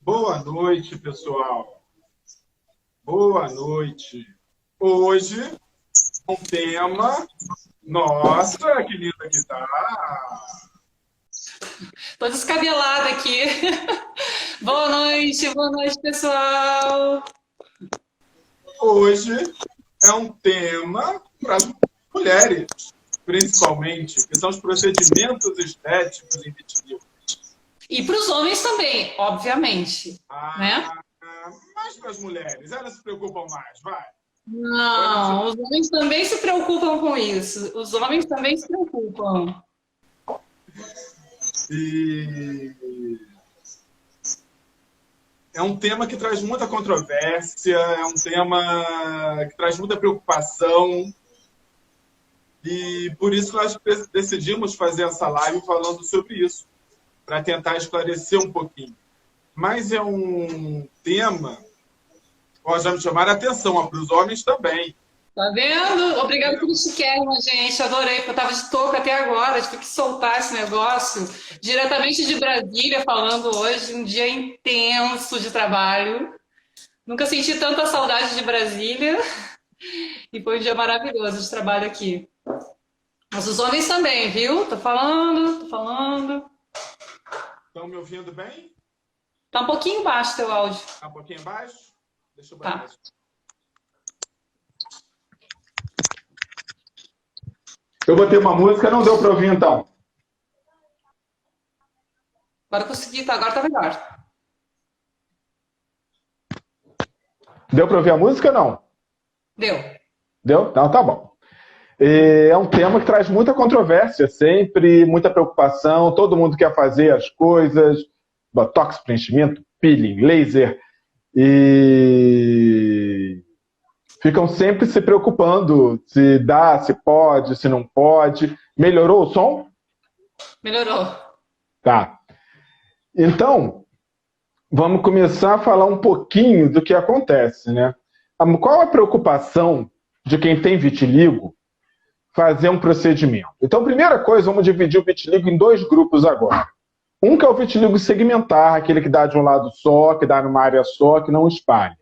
Boa noite, pessoal. Boa noite. Hoje, um tema... Nossa, que linda que tá! Tô descabelada aqui. Boa noite, pessoal. Hoje é um tema para mulheres, principalmente, que são os procedimentos estéticos em vitiligo. E para os homens também, obviamente, né? Ah, mas para as mulheres, elas se preocupam mais, vai. Não, os homens também se preocupam com isso. Os homens também se preocupam. E é um tema que traz muita controvérsia, é um tema que traz muita preocupação. E por isso nós decidimos fazer essa live falando sobre isso, para tentar esclarecer um pouquinho. Mas é um tema que pode me chamar a atenção, para os homens também. Tá vendo? Obrigada pelo chiquérrimo, gente. Adorei, porque eu tava de touca até agora. Tive que soltar esse negócio. Diretamente de Brasília, falando hoje, um dia intenso de trabalho. Nunca senti tanta saudade de Brasília. E foi um dia maravilhoso de trabalho aqui. Mas os homens também, viu? Tô falando, tô falando. Estão me ouvindo bem? Tá um pouquinho baixo teu áudio. Está um pouquinho baixo? Deixa eu baixar. Tá. Eu botei uma música, não deu para ouvir então. Agora eu consegui, tá? Agora tá melhor. Deu para ouvir a música ou não? Deu. Deu? Não, tá bom. É um tema que traz muita controvérsia, sempre, muita preocupação, todo mundo quer fazer as coisas, botox, preenchimento, peeling, laser, e ficam sempre se preocupando se dá, se pode, se não pode. Melhorou o som? Melhorou. Tá. Então, vamos começar a falar um pouquinho do que acontece, né? Qual a preocupação de quem tem vitiligo fazer um procedimento? Então, primeira coisa, vamos dividir o vitiligo em dois grupos agora. Um que é o vitiligo segmentar, aquele que dá de um lado só, que dá numa área só, que não espalha.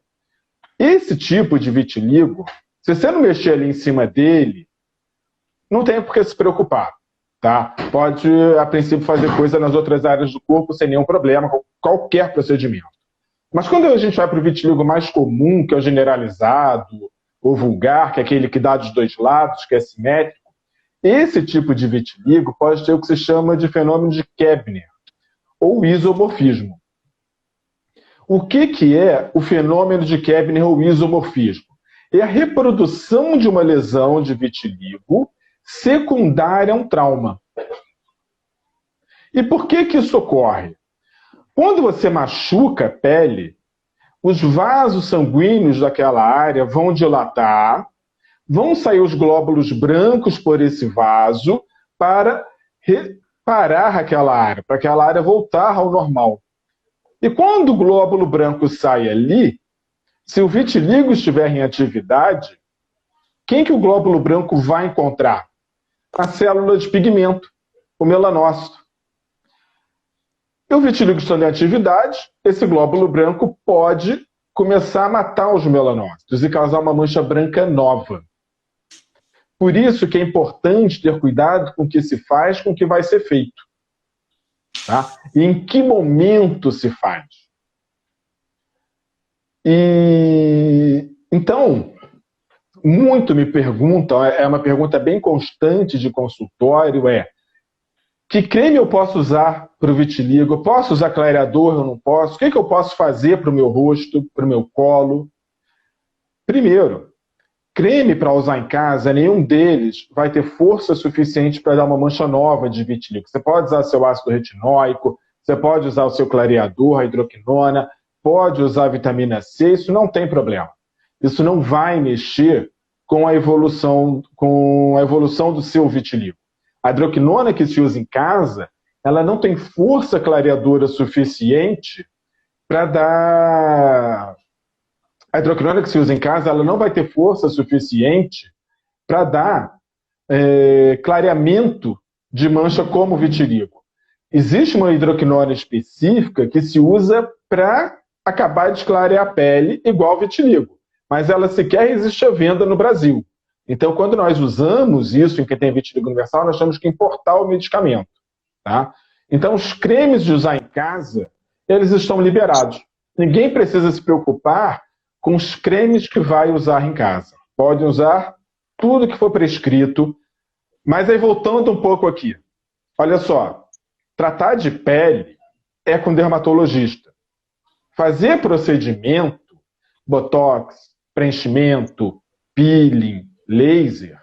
Esse tipo de vitiligo, se você não mexer ali em cima dele, não tem por que se preocupar, tá? Pode, a princípio, fazer coisa nas outras áreas do corpo sem nenhum problema, com qualquer procedimento. Mas quando a gente vai para o vitiligo mais comum, que é o generalizado, ou vulgar, que é aquele que dá dos dois lados, que é simétrico, esse tipo de vitiligo pode ter o que se chama de fenômeno de Koebner, ou isomorfismo. O que é o fenômeno de Koebner ou isomorfismo? É a reprodução de uma lesão de vitiligo secundária a um trauma. E por que isso ocorre? Quando você machuca a pele, os vasos sanguíneos daquela área vão dilatar, vão sair os glóbulos brancos por esse vaso para reparar aquela área, para aquela área voltar ao normal. E quando o glóbulo branco sai ali, se o vitiligo estiver em atividade, quem que o glóbulo branco vai encontrar? A célula de pigmento, o melanócito. E o vitiligo estando em atividade, esse glóbulo branco pode começar a matar os melanócitos e causar uma mancha branca nova. Por isso que é importante ter cuidado com o que se faz, com o que vai ser feito. Tá? E em que momento se faz. E então, muito me perguntam, é uma pergunta bem constante de consultório, que creme eu posso usar para o vitiligo? Eu posso usar clareador ou não posso? O que eu posso fazer para o meu rosto, para o meu colo? Primeiro, creme para usar em casa, nenhum deles vai ter força suficiente para dar uma mancha nova de vitiligo. Você pode usar seu ácido retinóico, você pode usar o seu clareador, a hidroquinona, pode usar a vitamina C, isso não tem problema. Isso não vai mexer com a evolução do seu vitiligo. A hidroquinona que se usa em casa, ela não tem força clareadora suficiente para dar... A hidroquinona que se usa em casa, ela não vai ter força suficiente para dar clareamento de mancha como vitiligo. Existe uma hidroquinona específica que se usa para acabar de clarear a pele, igual vitiligo, mas ela sequer existe à venda no Brasil. Então, quando nós usamos isso em quem tem vitiligo universal, nós temos que importar o medicamento. Tá? Então, os cremes de usar em casa, eles estão liberados. Ninguém precisa se preocupar com os cremes que vai usar em casa. Pode usar tudo que for prescrito. Mas aí, voltando um pouco aqui. Olha só, tratar de pele é com dermatologista. Fazer procedimento, botox, preenchimento, peeling, laser,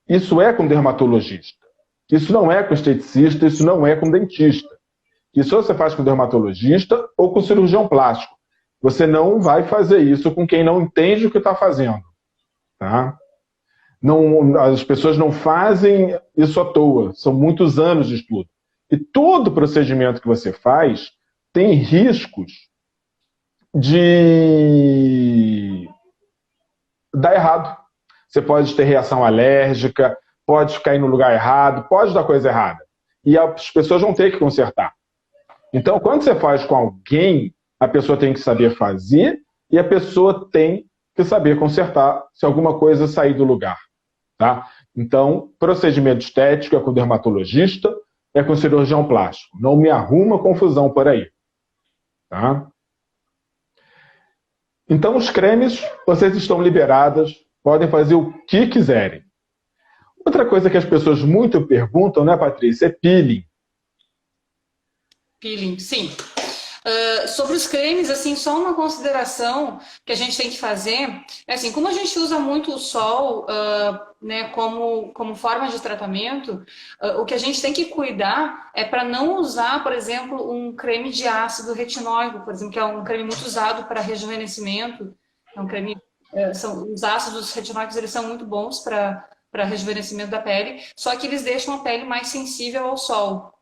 isso é com dermatologista. Isso não é com esteticista, isso não é com dentista. Isso você faz com dermatologista ou com cirurgião plástico. Você não vai fazer isso com quem não entende o que está fazendo. Tá? Não, as pessoas não fazem isso à toa. São muitos anos de estudo. E todo procedimento que você faz tem riscos de dar errado. Você pode ter reação alérgica, pode cair no lugar errado, pode dar coisa errada. E as pessoas vão ter que consertar. Então, quando você faz com alguém, a pessoa tem que saber fazer e a pessoa tem que saber consertar se alguma coisa sair do lugar. Tá? Então, procedimento estético é com dermatologista, é com cirurgião plástico. Não me arruma confusão por aí. Tá? Então, os cremes, vocês estão liberadas, podem fazer o que quiserem. Outra coisa que as pessoas muito perguntam, né, Patrícia, é peeling. Peeling, sim. Sobre os cremes, assim, só uma consideração que a gente tem que fazer é assim, como a gente usa muito o sol, né, como forma de tratamento, o que a gente tem que cuidar é para não usar, por exemplo, um creme de ácido retinóico, por exemplo, que é um creme muito usado para rejuvenescimento. É um creme, os ácidos retinóicos, eles são muito bons para rejuvenescimento da pele, só que eles deixam a pele mais sensível ao sol.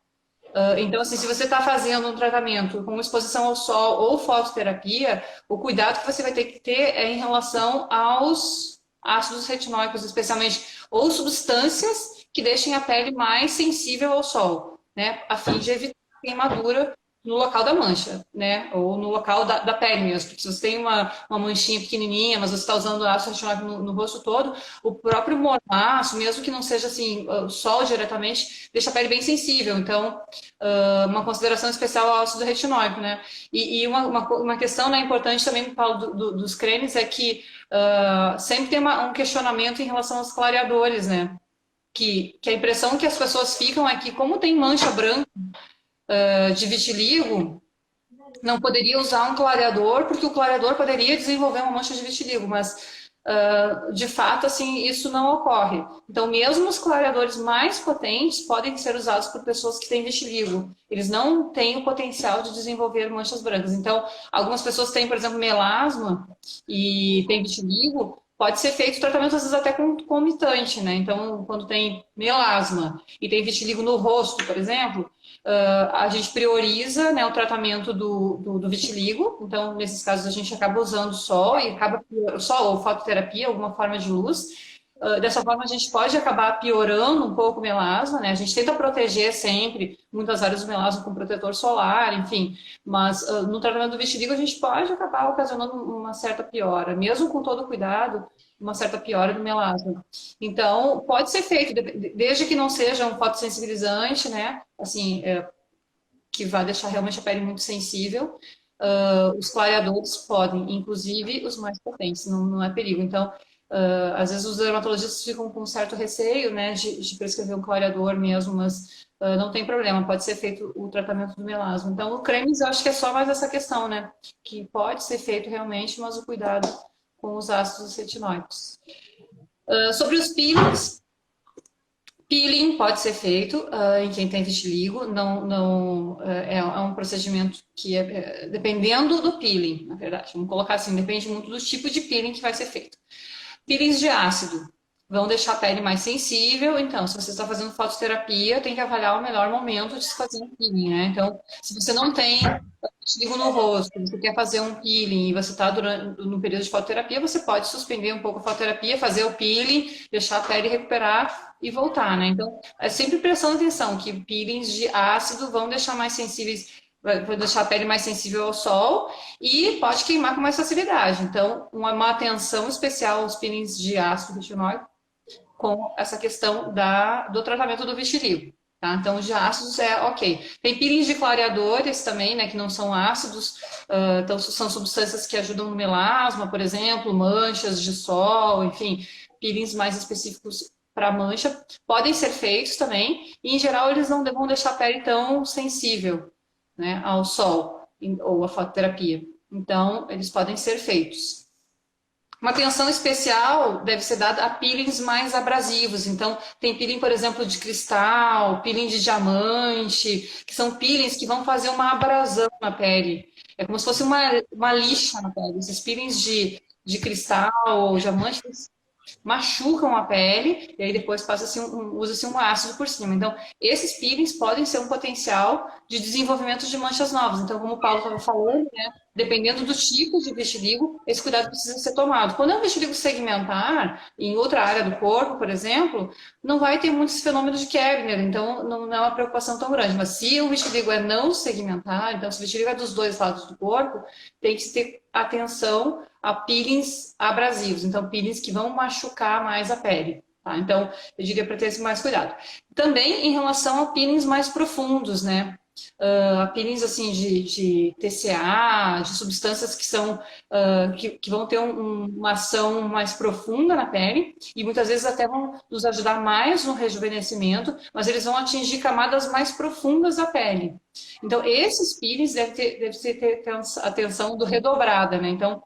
Então, assim, se você está fazendo um tratamento com exposição ao sol ou fototerapia, o cuidado que você vai ter que ter é em relação aos ácidos retinóicos, especialmente, ou substâncias que deixem a pele mais sensível ao sol, né? A fim de evitar queimadura no local da mancha, né? Ou no local da pele mesmo. Porque se você tem uma manchinha pequenininha, mas você está usando ácido retinóico no rosto todo, o próprio mormaço, mesmo que não seja assim, o sol diretamente, deixa a pele bem sensível. Então, uma consideração especial ao ácido retinóico, né? E uma questão, né, importante também, Paulo, dos cremes é que sempre tem um questionamento em relação aos clareadores, né? Que a impressão que as pessoas ficam é que, como tem mancha branca de vitiligo, não poderia usar um clareador, porque o clareador poderia desenvolver uma mancha de vitiligo, mas de fato, assim, isso não ocorre. Então, mesmo os clareadores mais potentes podem ser usados por pessoas que têm vitiligo. Eles não têm o potencial de desenvolver manchas brancas. Então, algumas pessoas têm, por exemplo, melasma e têm vitiligo, pode ser feito tratamento, às vezes, até concomitante, né? Então, quando tem melasma e tem vitiligo no rosto, por exemplo, a gente prioriza, né, o tratamento do vitiligo. Então, nesses casos, a gente acaba usando sol ou fototerapia, alguma forma de luz. Dessa forma, a gente pode acabar piorando um pouco o melasma, né? A gente tenta proteger sempre muitas áreas do melasma com protetor solar, enfim. Mas no tratamento do vitiligo, a gente pode acabar ocasionando uma certa piora, mesmo com todo o cuidado, uma certa piora do melasma. Então, pode ser feito, desde que não seja um fotossensibilizante, né? Assim, que vai deixar realmente a pele muito sensível. Os clareadores podem, inclusive os mais potentes, não é perigo. Então, às vezes os dermatologistas ficam com um certo receio, né, de prescrever um clareador mesmo, mas não tem problema, pode ser feito o tratamento do melasma. Então, o cremes, eu acho que é só mais essa questão, né, que pode ser feito realmente, mas o cuidado com os ácidos retinóicos. Sobre os peelings, peeling pode ser feito em quem tem vitiligo, é um procedimento que dependendo do peeling, na verdade, vamos colocar assim, depende muito do tipo de peeling que vai ser feito. Peelings de ácido. vão deixar a pele mais sensível. Então, se você está fazendo fototerapia, tem que avaliar o melhor momento de se fazer um peeling, né? Então, se você não tem vitiligo no rosto, você quer fazer um peeling e você está no período de fototerapia, você pode suspender um pouco a fototerapia, fazer o peeling, deixar a pele recuperar e voltar, né? Então, é sempre prestando atenção que peelings de ácido vão deixar mais sensíveis, vai deixar a pele mais sensível ao sol e pode queimar com mais facilidade. Então, uma atenção especial aos peelings de ácido retinóico com essa questão do tratamento do vitiligo. Tá? Então, os de ácidos é ok. Tem peelings de clareadores também, né, que não são ácidos, então são substâncias que ajudam no melasma, por exemplo, manchas de sol, enfim, peelings mais específicos para mancha, podem ser feitos também, e em geral eles não vão deixar a pele tão sensível, né, ao sol ou à fototerapia. Então, eles podem ser feitos. Uma atenção especial deve ser dada a peelings mais abrasivos. Então, tem peeling, por exemplo, de cristal, peeling de diamante, que são peelings que vão fazer uma abrasão na pele. É como se fosse uma lixa na pele. Esses peelings de cristal ou diamante, machucam a pele e aí depois passa-se usa-se um ácido por cima. Então, esses peelings podem ser um potencial de desenvolvimento de manchas novas. Então, como o Paulo estava falando, né, dependendo do tipo de vitiligo, esse cuidado precisa ser tomado. Quando é um vitiligo segmentar, em outra área do corpo, por exemplo, não vai ter muitos fenômenos de Koebner, então não é uma preocupação tão grande. Mas se o vitiligo é não segmentar, então se o vitiligo é dos dois lados do corpo, tem que ter atenção a peelings abrasivos, então peelings que vão machucar mais a pele. Tá? Então, eu diria para ter esse mais cuidado. Também em relação a peelings mais profundos, né? Peelings assim de TCA, de substâncias que são que vão ter uma ação mais profunda na pele e muitas vezes até vão nos ajudar mais no rejuvenescimento, mas eles vão atingir camadas mais profundas da pele. Então, esses peelings devem ter atenção do redobrada, né? Então,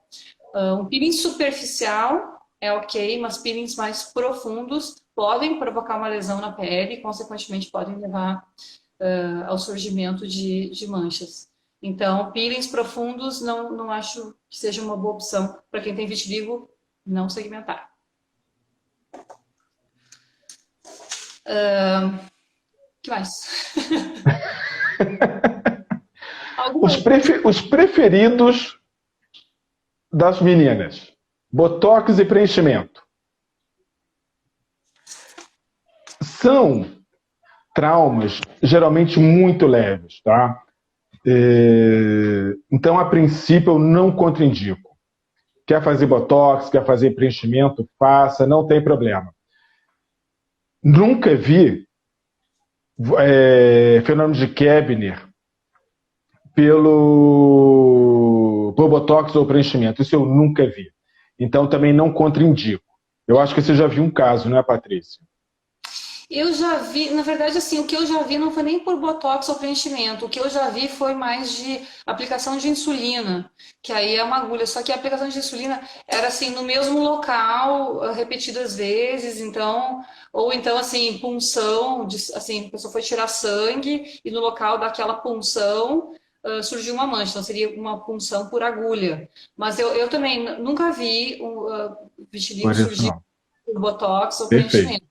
um peeling superficial é ok, mas peelings mais profundos podem provocar uma lesão na pele e, consequentemente, podem levar ao surgimento de manchas. Então, peelings profundos não acho que seja uma boa opção para quem tem vitiligo não segmentar. Que mais? Os preferidos das meninas: botox e preenchimento. São traumas geralmente muito leves, tá? Então, a princípio, eu não contraindico. Quer fazer botox, quer fazer preenchimento, faça, não tem problema. Nunca vi fenômeno de Koebner por botox ou preenchimento. Isso eu nunca vi. Então, também não contraindico. Eu acho que você já viu um caso, não é, Patrícia? Eu já vi, na verdade, assim, o que eu já vi não foi nem por botox ou preenchimento. O que eu já vi foi mais de aplicação de insulina, que aí é uma agulha. Só que a aplicação de insulina era assim no mesmo local, repetidas vezes, então, ou então assim, punção, assim, a pessoa foi tirar sangue e no local daquela punção surgiu uma mancha, então seria uma punção por agulha. Mas eu também nunca vi vitiligo surgir por botox ou preenchimento.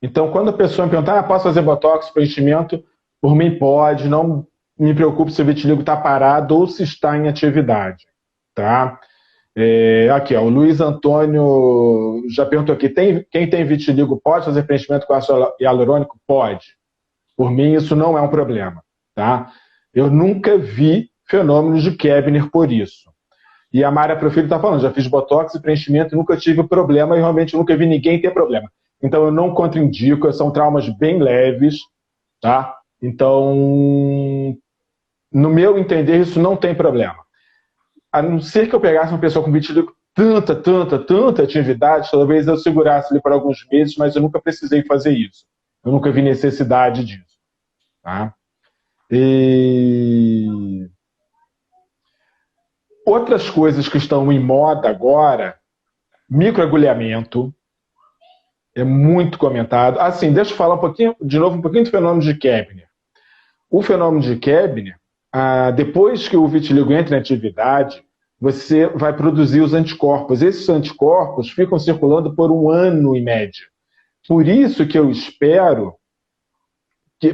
Então, quando a pessoa me perguntar, posso fazer botox, preenchimento? Por mim pode, não me preocupe se o vitiligo está parado ou se está em atividade, tá? Aqui, ó, o Luiz Antônio já perguntou aqui, quem tem vitiligo pode fazer preenchimento com ácido hialurônico? Pode. Por mim, isso não é um problema, tá? Eu nunca vi fenômenos de Koebner por isso. E a Mara Profilho está falando, já fiz botox e preenchimento, nunca tive problema e realmente nunca vi ninguém ter problema. Então eu não contraindico, são traumas bem leves, tá? Então, no meu entender, isso não tem problema. A não ser que eu pegasse uma pessoa com vitiligo tanta atividade, talvez eu segurasse ele por alguns meses, mas eu nunca precisei fazer isso. Eu nunca vi necessidade disso, tá? Outras coisas que estão em moda agora, microagulhamento, é muito comentado. Assim, deixa eu falar um pouquinho do fenômeno de Koebner. O fenômeno de Koebner, depois que o vitiligo entra em atividade, você vai produzir os anticorpos. Esses anticorpos ficam circulando por 1 ano em média. Por isso que eu espero,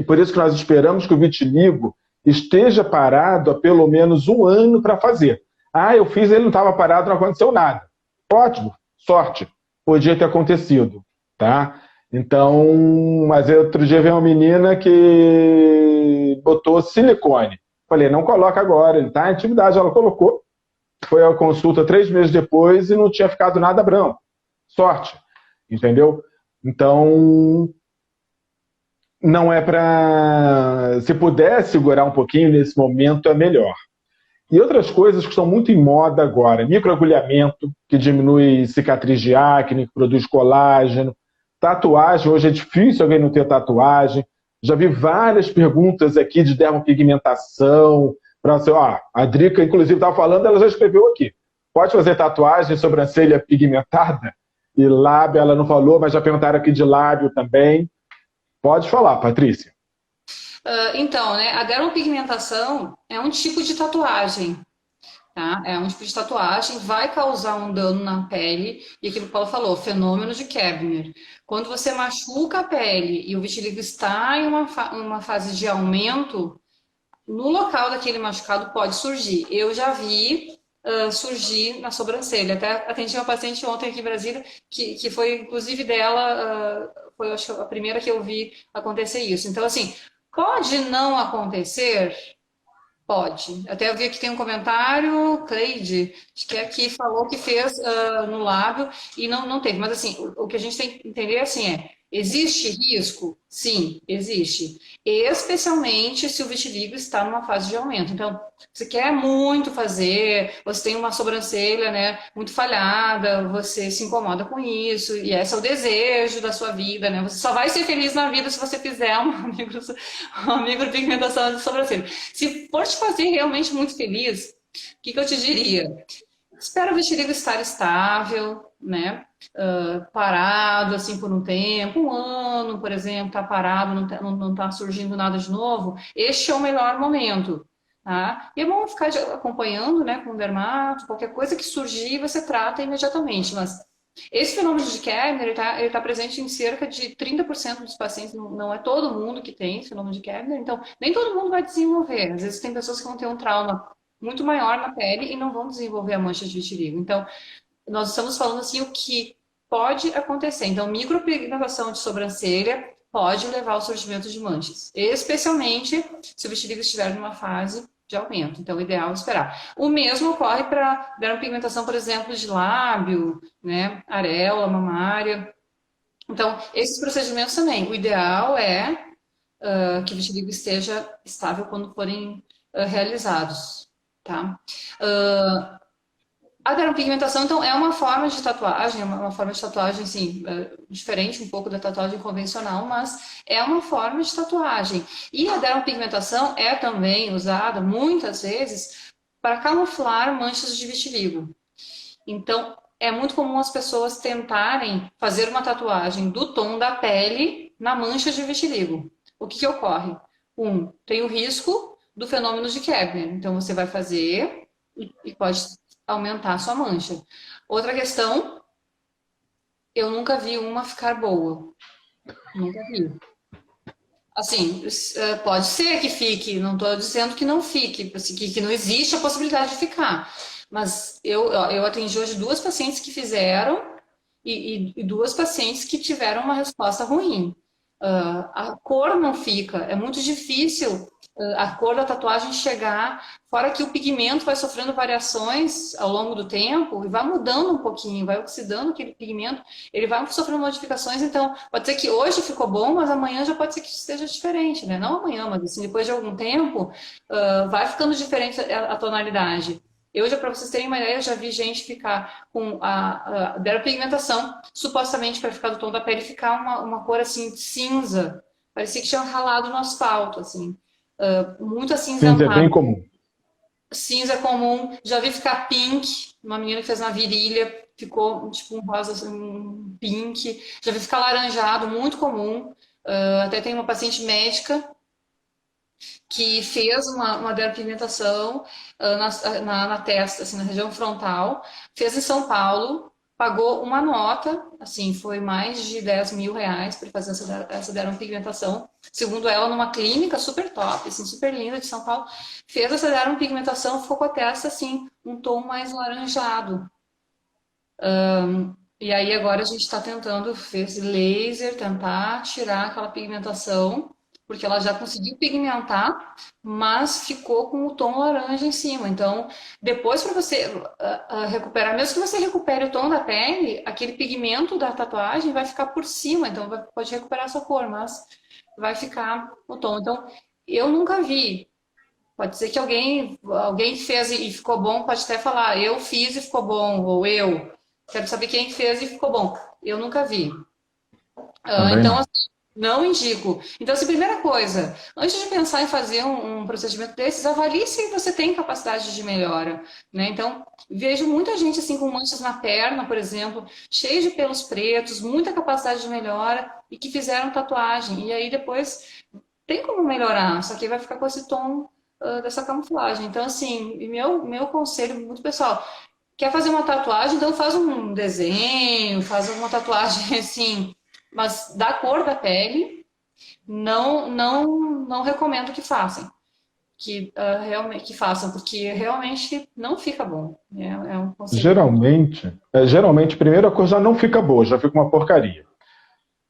por isso que nós esperamos que o vitiligo esteja parado há pelo menos 1 ano para fazer. Ah, eu fiz, ele não estava parado, não aconteceu nada. Ótimo, sorte, podia ter acontecido, tá? Então, mas outro dia veio uma menina que botou silicone. Falei, não coloca agora, ele está em atividade. Ela colocou, foi à consulta 3 meses depois e não tinha ficado nada branco. Sorte, entendeu? Então, não é para... Se puder segurar um pouquinho nesse momento, é melhor. E outras coisas que estão muito em moda agora. Microagulhamento, que diminui cicatriz de acne, que produz colágeno. Tatuagem, hoje é difícil alguém não ter tatuagem. Já vi várias perguntas aqui de dermopigmentação. A Drica, inclusive, estava falando, ela já escreveu aqui. Pode fazer tatuagem, sobrancelha pigmentada? E lábio, ela não falou, mas já perguntaram aqui de lábio também. Pode falar, Patrícia. Então, né, a dermopigmentação é um tipo de tatuagem, tá? É um tipo de tatuagem, vai causar um dano na pele, e aquilo que o Paulo falou, fenômeno de Kebner. Quando você machuca a pele e o vitiligo está em uma fase de aumento, no local daquele machucado pode surgir. Eu já vi surgir na sobrancelha. Até atendi uma paciente ontem aqui em Brasília, que foi, inclusive, dela, foi acho, a primeira que eu vi acontecer isso. Então, assim, pode não acontecer? Pode. Até eu vi que tem um comentário, Cleide, acho que aqui falou que fez no lábio e não teve. Mas assim, o que a gente tem que entender assim existe risco? Sim, existe. Especialmente se o vitiligo está numa fase de aumento. Então, você quer muito fazer, você tem uma sobrancelha, né, muito falhada, você se incomoda com isso, e esse é o desejo da sua vida, né? Você só vai ser feliz na vida se você fizer uma micropigmentação de sobrancelha. Se for te fazer realmente muito feliz, o que eu te diria? Espera o vitiligo estar estável, né? Parado assim por um tempo, 1 ano, por exemplo, está parado, não tá surgindo nada de novo. Este é o melhor momento. Tá? E é bom ficar acompanhando, né, com o dermato, qualquer coisa que surgir, você trata imediatamente. Mas esse fenômeno de Kebner, ele tá presente em cerca de 30% dos pacientes, não é todo mundo que tem esse fenômeno de Kebner, então nem todo mundo vai desenvolver. Às vezes tem pessoas que vão ter um trauma muito maior na pele e não vão desenvolver a mancha de vitiligo. Então, nós estamos falando assim o que pode acontecer. Então, micropigmentação de sobrancelha pode levar ao surgimento de manchas, especialmente se o vitiligo estiver numa fase de aumento. Então, o ideal é esperar. O mesmo ocorre para dermopigmentação, por exemplo, de lábio, né, areola, mamária. Então, esses procedimentos também. O ideal é que o vitiligo esteja estável quando forem realizados, tá? A dermopigmentação, então, é uma forma de tatuagem, uma forma de tatuagem, assim, diferente um pouco da tatuagem convencional, mas é uma forma de tatuagem. E a dermopigmentação é também usada, muitas vezes, para camuflar manchas de vitiligo. Então, é muito comum as pessoas tentarem fazer uma tatuagem do tom da pele na mancha de vitiligo. O que ocorre? Tem o risco do fenômeno de Kebner. Então, você vai fazer e pode aumentar a sua mancha. Outra questão, eu nunca vi uma ficar boa. Nunca vi. Assim, pode ser que fique, não estou dizendo que não fique, que não existe a possibilidade de ficar. Mas eu atendi hoje 2 pacientes que fizeram e 2 pacientes que tiveram uma resposta ruim. A cor não fica, é muito difícil a cor da tatuagem chegar, fora que o pigmento vai sofrendo variações ao longo do tempo e vai mudando um pouquinho, vai oxidando aquele pigmento, ele vai sofrendo modificações, então pode ser que hoje ficou bom, mas amanhã já pode ser que esteja diferente, né? Não amanhã, mas assim, depois de algum tempo, vai ficando diferente a tonalidade. Eu já, para vocês terem uma ideia, eu já vi gente ficar com a dermopigmentação, supostamente para ficar do tom da pele, ficar uma cor assim cinza. Parecia que tinha ralado no asfalto, assim. Muito Cinza é acinzentado. bem comum. Cinza é comum. Já vi ficar pink. Uma menina que fez na virilha, ficou tipo um rosa, assim, um pink. Já vi ficar laranjado, muito comum. Até tem uma paciente médica que fez uma dermopigmentação na testa, assim, na região frontal, fez em São Paulo, pagou uma nota, assim, foi mais de 10 mil reais para fazer essa dermopigmentação, segundo ela, numa clínica super top, assim, super linda de São Paulo, fez essa dermopigmentação, ficou com a testa, assim, um tom mais laranjado. E aí agora a gente está tentando, fez laser, tentar tirar aquela pigmentação, porque ela já conseguiu pigmentar, mas ficou com o tom laranja em cima. Então, depois para você recuperar, mesmo que você recupere o tom da pele, aquele pigmento da tatuagem vai ficar por cima, então pode recuperar a sua cor, mas vai ficar o tom. Então, eu nunca vi. Pode ser que alguém fez e ficou bom, pode até falar, eu fiz e ficou bom, ou eu. Quero saber quem fez e ficou bom. Eu nunca vi. Também Então, não. assim, não indico. Então, assim, primeira coisa, antes de pensar em fazer um procedimento desses, avalie se você tem capacidade de melhora, né? Então, vejo muita gente assim com manchas na perna, por exemplo, cheio de pelos pretos, muita capacidade de melhora e que fizeram tatuagem. E aí depois tem como melhorar, só que vai ficar com esse tom dessa camuflagem. Então, assim, meu conselho muito pessoal, quer fazer uma tatuagem, então faz um desenho, faz uma tatuagem assim, mas da cor da pele, não recomendo que façam. Realmente que façam, porque realmente não fica bom. É um conselho. Geralmente, primeiro a cor já não fica boa, já fica uma porcaria.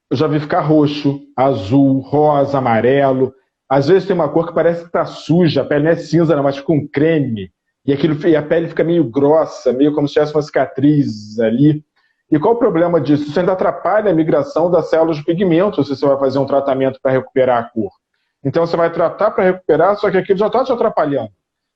Eu já vi ficar roxo, azul, rosa, amarelo. Às vezes tem uma cor que parece que tá suja, a pele não é cinza, não, mas fica um creme. E a pele fica meio grossa, meio como se tivesse uma cicatriz ali. E qual o problema disso? Isso ainda atrapalha a migração das células de pigmento se você vai fazer um tratamento para recuperar a cor. Então você vai tratar para recuperar, só que aquilo já está te atrapalhando.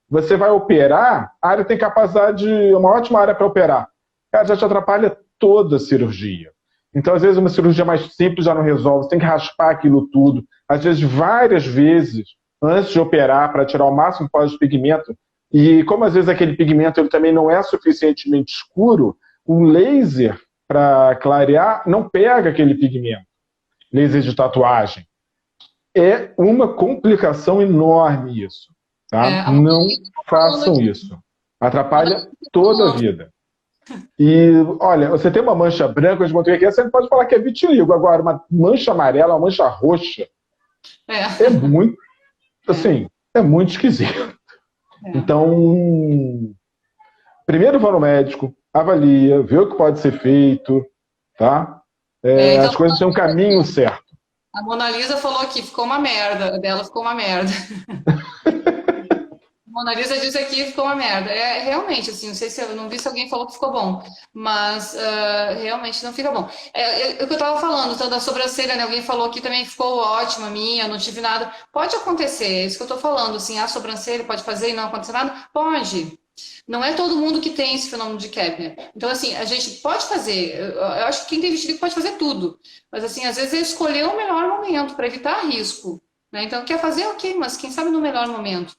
Você vai operar, a área tem capacidade, uma ótima área para operar. Ela já te atrapalha toda a cirurgia. Então, às vezes, uma cirurgia mais simples já não resolve, você tem que raspar aquilo tudo. Às vezes, várias vezes, antes de operar, para tirar o máximo que pode de pigmento. E como, às vezes, aquele pigmento ele também não é suficientemente escuro, o laser, para clarear, não pega aquele pigmento. Laser de tatuagem. É uma complicação enorme isso. Tá? Não façam isso. Atrapalha toda a vida. E, olha, você tem uma mancha branca, de aqui, você pode falar que é vitiligo. Agora, uma mancha amarela, uma mancha roxa, é muito, assim, é muito esquisito. Então, primeiro vá no médico, avalia, vê o que pode ser feito, tá? Então, as coisas têm um caminho certo. A Mona Lisa falou que ficou uma merda, dela ficou uma merda. Mona Lisa disse aqui ficou uma merda. Realmente, assim, não sei se eu não vi se alguém falou que ficou bom, mas realmente não fica bom. O que eu tava falando, então, da sobrancelha, né? Alguém falou aqui também que ficou ótima, minha, não tive nada. Pode acontecer, é isso que eu tô falando, assim, a sobrancelha pode fazer e não acontecer nada? Pode. Não é todo mundo que tem esse fenômeno de Kepner. Então, assim, a gente pode fazer. Eu acho que quem tem vitiligo pode fazer tudo. Mas, assim, às vezes é escolher o melhor momento para evitar risco. Né? Então, quer fazer, ok, mas quem sabe no melhor momento.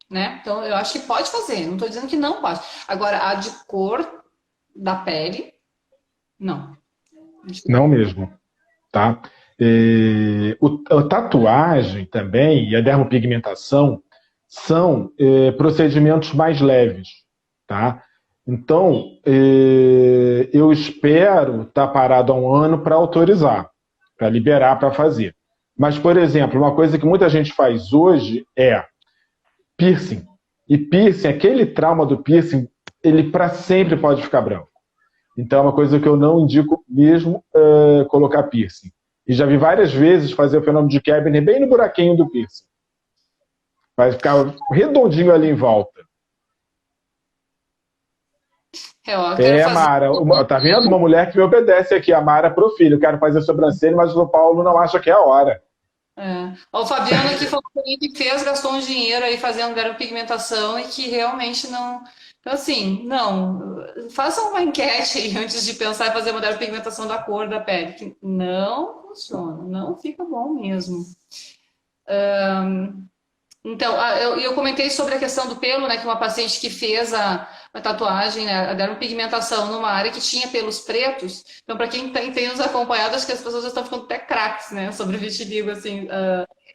Né? Então, eu acho que pode fazer, não estou dizendo que não pode. Agora, a de cor da pele, não. Não mesmo, tá? A tatuagem também e a dermopigmentação são procedimentos mais leves, tá? Então, eu espero estar parado há um ano para autorizar, para liberar, para fazer. Mas, por exemplo, uma coisa que muita gente faz hoje é piercing. E piercing, aquele trauma do piercing, ele para sempre pode ficar branco. Então é uma coisa que eu não indico mesmo colocar piercing. E já vi várias vezes fazer o fenômeno de Kepner bem no buraquinho do piercing. Vai ficar redondinho ali em volta. Mara, tá vendo? Uma mulher que me obedece aqui, a Mara Profilho. Quero fazer sobrancelha, mas o Paulo não acha que é a hora. O Fabiano aqui falou que fez, gastou um dinheiro aí fazendo dermopigmentação e que realmente não. Então, assim, não. Faça uma enquete aí antes de pensar em fazer uma dermopigmentação da cor da pele, que não funciona, não fica bom mesmo. Então, eu comentei sobre a questão do pelo, né? Que uma paciente que fez a tatuagem, né, a dermopigmentação numa área que tinha pelos pretos. Então, para quem tem nos acompanhado, acho que as pessoas já estão ficando até craques, né? Sobre vitiligo, assim.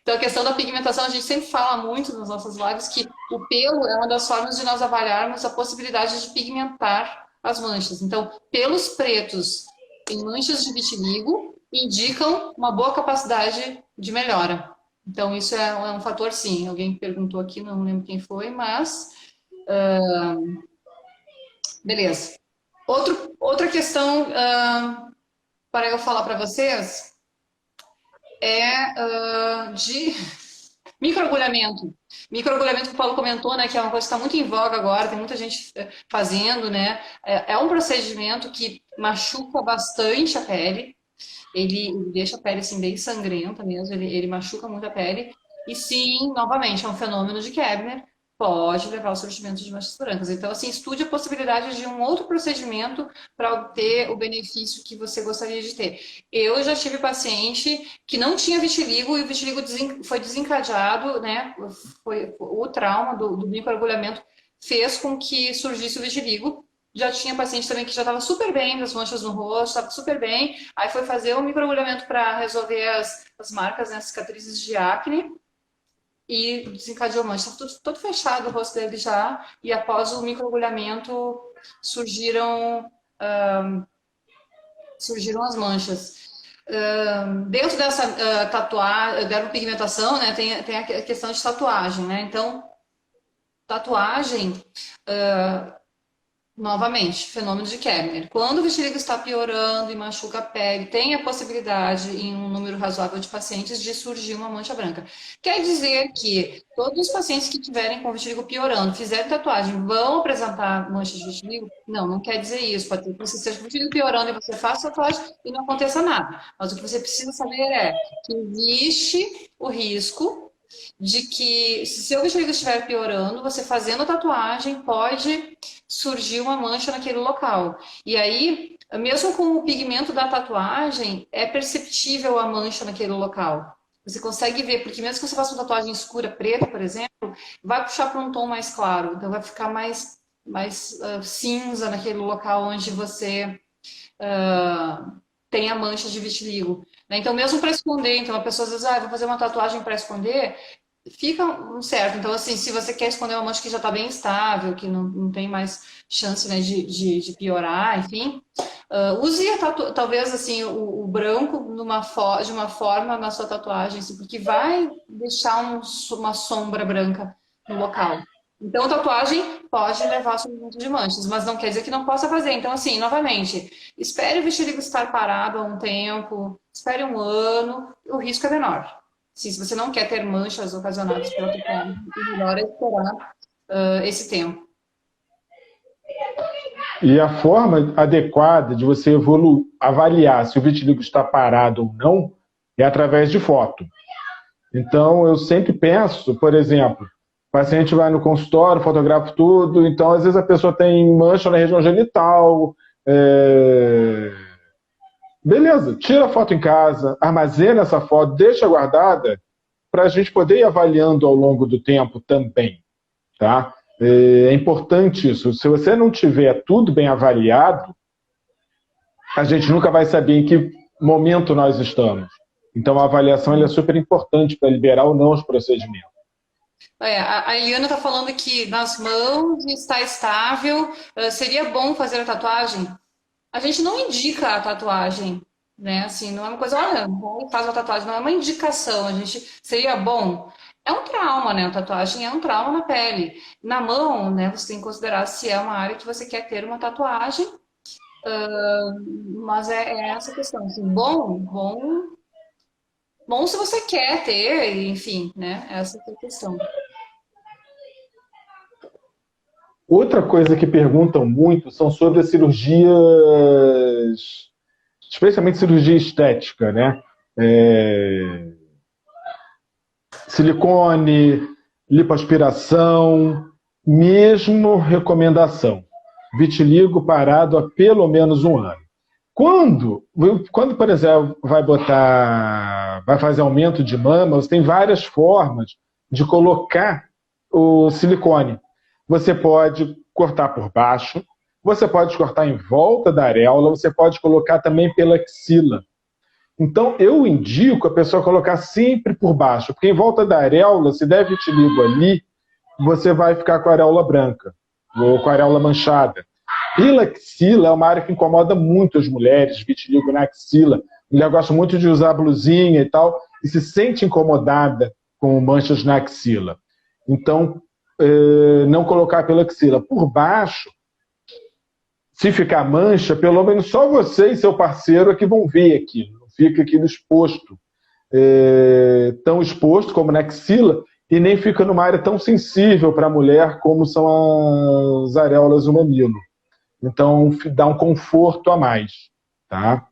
Então, a questão da pigmentação, a gente sempre fala muito nas nossas lives que o pelo é uma das formas de nós avaliarmos a possibilidade de pigmentar as manchas. Então, pelos pretos em manchas de vitiligo indicam uma boa capacidade de melhora. Então, isso é um fator, sim. Alguém perguntou aqui, não lembro quem foi, mas... beleza. Outra questão para eu falar para vocês é de microagulhamento. Microagulhamento que o Paulo comentou, né, que é uma coisa que está muito em voga agora, tem muita gente fazendo, né? É um procedimento que machuca bastante a pele, ele deixa a pele assim bem sangrenta mesmo, ele machuca muito a pele. E sim, novamente, é um fenômeno de Koebner, pode levar ao surgimento de manchas brancas. Então, assim, estude a possibilidade de um outro procedimento para obter o benefício que você gostaria de ter. Eu já tive paciente que não tinha vitiligo e o vitiligo foi desencadeado, né? O trauma do microagulhamento fez com que surgisse o vitiligo. Já tinha paciente também que já estava super bem, das manchas no rosto, estava super bem. Aí foi fazer um microagulhamento para resolver as marcas, né, as cicatrizes de acne. E desencadeou mancha. Estava todo fechado o rosto dele já. E após o microagulhamento surgiram as manchas. Dentro dessa tatuagem, da pigmentação, né, tem a questão de tatuagem, né? Então, tatuagem... novamente, fenômeno de Koebner. Quando o vitiligo está piorando e machuca a pele, tem a possibilidade, em um número razoável de pacientes, de surgir uma mancha branca. Quer dizer que todos os pacientes que tiverem com vitiligo piorando, fizerem tatuagem, vão apresentar manchas de vitiligo? Não, não quer dizer isso. Pode ser que você esteja com vitiligo piorando e você faça tatuagem e não aconteça nada. Mas o que você precisa saber é que existe o risco de que, se seu vitiligo estiver piorando, você fazendo a tatuagem pode surgir uma mancha naquele local. E aí, mesmo com o pigmento da tatuagem, é perceptível a mancha naquele local. Você consegue ver, porque mesmo que você faça uma tatuagem escura, preta, por exemplo, vai puxar para um tom mais claro. Então, vai ficar mais cinza naquele local onde você tem a mancha de vitiligo. Então, mesmo para esconder, então a pessoa às vezes, vou fazer uma tatuagem para esconder, fica certo. Então, assim, se você quer esconder uma mancha que já está bem estável, que não tem mais chance, né, de piorar, enfim, use talvez assim o branco de uma forma na sua tatuagem, assim, porque vai deixar uma sombra branca no local. Então, a tatuagem pode levar ao surgimento de manchas, mas não quer dizer que não possa fazer. Então, assim, novamente, espere o vitiligo estar parado há um tempo, espere um ano, o risco é menor. Se você não quer ter manchas ocasionadas pela tatuagem, o melhor é esperar esse tempo. E a forma adequada de você avaliar se o vitiligo está parado ou não é através de foto. Então, eu sempre penso, por exemplo, o paciente vai no consultório, fotografa tudo, então às vezes a pessoa tem mancha na região genital, beleza, tira a foto em casa, armazena essa foto, deixa guardada, para a gente poder ir avaliando ao longo do tempo também, tá? É importante isso. Se você não tiver tudo bem avaliado, a gente nunca vai saber em que momento nós estamos. Então, a avaliação é super importante para liberar ou não os procedimentos. A Eliana está falando que nas mãos está estável. Seria bom fazer a tatuagem? A gente não indica a tatuagem, né? Assim, não é uma coisa, olha, faz a tatuagem, não é uma indicação. Seria bom. É um trauma, né? A tatuagem é um trauma na pele. Na mão, né? Você tem que considerar se é uma área que você quer ter uma tatuagem. Mas é essa questão. Assim, bom se você quer ter, enfim, né? Essa é a questão. Outra coisa que perguntam muito são sobre as cirurgias, especialmente cirurgia estética, né? Silicone, lipoaspiração, mesmo recomendação. Vitiligo parado há pelo menos um ano. Quando, por exemplo, vai fazer aumento de mama, você tem várias formas de colocar o silicone. Você pode cortar por baixo, você pode cortar em volta da areola, você pode colocar também pela axila. Então, eu indico a pessoa colocar sempre por baixo, porque em volta da areola, se der vitiligo ali, você vai ficar com a areola branca, ou com a areola manchada. E a axila é uma área que incomoda muito as mulheres, vitiligo na axila. A mulher gosta muito de usar blusinha e tal, e se sente incomodada com manchas na axila. Então, não colocar pela axila. Por baixo, se ficar mancha, pelo menos só você e seu parceiro é que vão ver aquilo. Não fica aquilo exposto, tão exposto como na axila, e nem fica numa área tão sensível para a mulher como são as areolas do mamilo. Então, dá um conforto a mais, tá?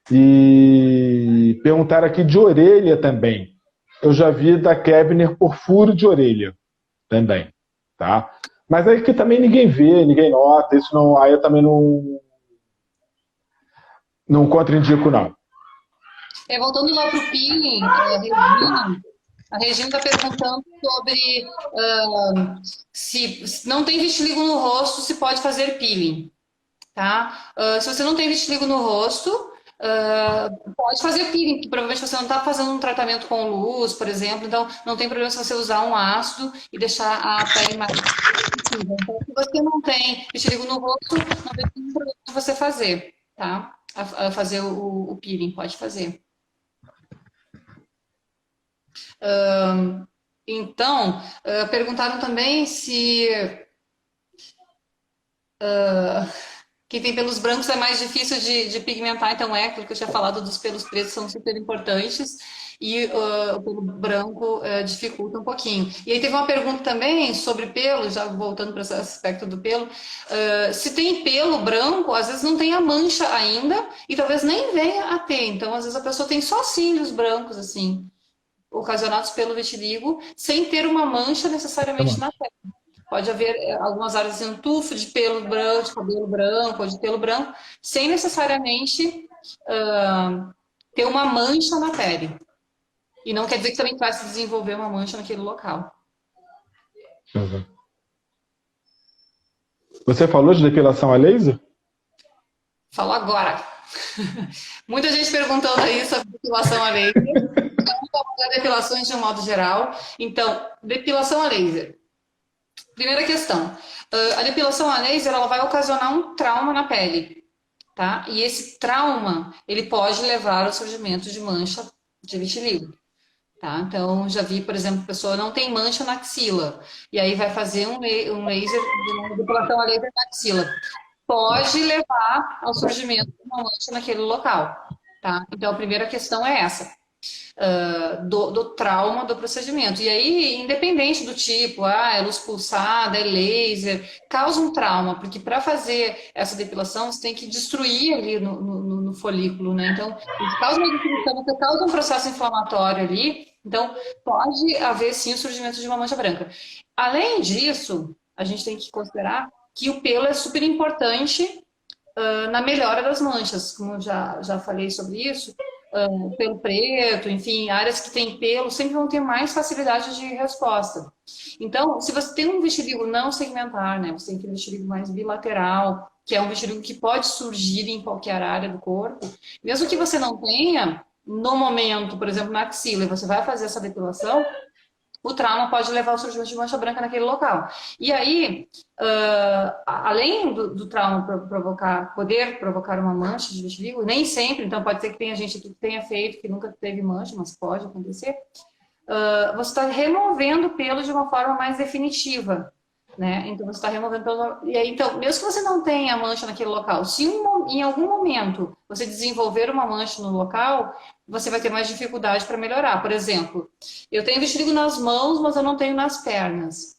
E perguntaram aqui de orelha também. Eu já vi da Kevner por furo de orelha também, tá? Mas aí que também ninguém vê, ninguém nota, isso não, aí eu também não contraindico, não. Voltando lá para o peeling, a Regina está perguntando sobre se não tem vitiligo no rosto, se pode fazer peeling, tá? Se você não tem vitiligo no rosto, pode fazer peeling, porque provavelmente você não está fazendo um tratamento com luz, por exemplo, então não tem problema se você usar um ácido e deixar a pele mais sensível. Então, se você não tem vitiligo no rosto, não tem nenhum problema de você fazer, tá? Fazer o peeling, pode fazer. Então, perguntaram também se quem tem pelos brancos é mais difícil de pigmentar, então aquilo que eu tinha falado dos pelos pretos são super importantes e o pelo branco dificulta um pouquinho. E aí teve uma pergunta também sobre pelo, já voltando para esse aspecto do pelo, se tem pelo branco, às vezes não tem a mancha ainda e talvez nem venha a ter, então às vezes a pessoa tem só cílios brancos, assim, ocasionados pelo vitiligo, sem ter uma mancha necessariamente na pele. Pode haver algumas áreas de tufo de pelo branco, de cabelo branco, ou de pelo branco, sem necessariamente ter uma mancha na pele. E não quer dizer que também vai se desenvolver uma mancha naquele local. Uhum. Você falou de depilação a laser? Falo agora. Muita gente perguntando aí sobre depilação a laser. Vamos falar de depilações de um modo geral. Então, depilação a laser. Primeira questão, a depilação a laser ela vai ocasionar um trauma na pele, tá? E esse trauma, ele pode levar ao surgimento de mancha de vitiligo, tá? Então, já vi, por exemplo, a pessoa não tem mancha na axila, e aí vai fazer um laser, uma depilação a laser na axila. Pode levar ao surgimento de uma mancha naquele local, tá? Então, a primeira questão é essa. Do trauma do procedimento. E aí, independente do tipo, é luz pulsada, é laser, causa um trauma, porque para fazer essa depilação você tem que destruir ali no folículo, né? Então, causa uma destruição, você causa um processo inflamatório ali, então pode haver sim o surgimento de uma mancha branca. Além disso, a gente tem que considerar que o pelo é super importante na melhora das manchas, como eu já falei sobre isso. Pelo preto, enfim, áreas que têm pelo sempre vão ter mais facilidade de resposta. Então, se você tem um vitiligo não segmentar, né, você tem aquele vitiligo mais bilateral, que é um vitiligo que pode surgir em qualquer área do corpo, mesmo que você não tenha, no momento, por exemplo, na axila, e você vai fazer essa depilação, o trauma pode levar ao surgimento de mancha branca naquele local. E aí, além do trauma poder provocar uma mancha de vitiligo, nem sempre, então pode ser que tenha gente que tenha feito, que nunca teve mancha, mas pode acontecer, você está removendo pelo de uma forma mais definitiva, né? Então você está removendo pelo... E aí, então, mesmo que você não tenha mancha naquele local, se em algum momento você desenvolver uma mancha no local, você vai ter mais dificuldade para melhorar. Por exemplo, eu tenho vitiligo nas mãos, mas eu não tenho nas pernas.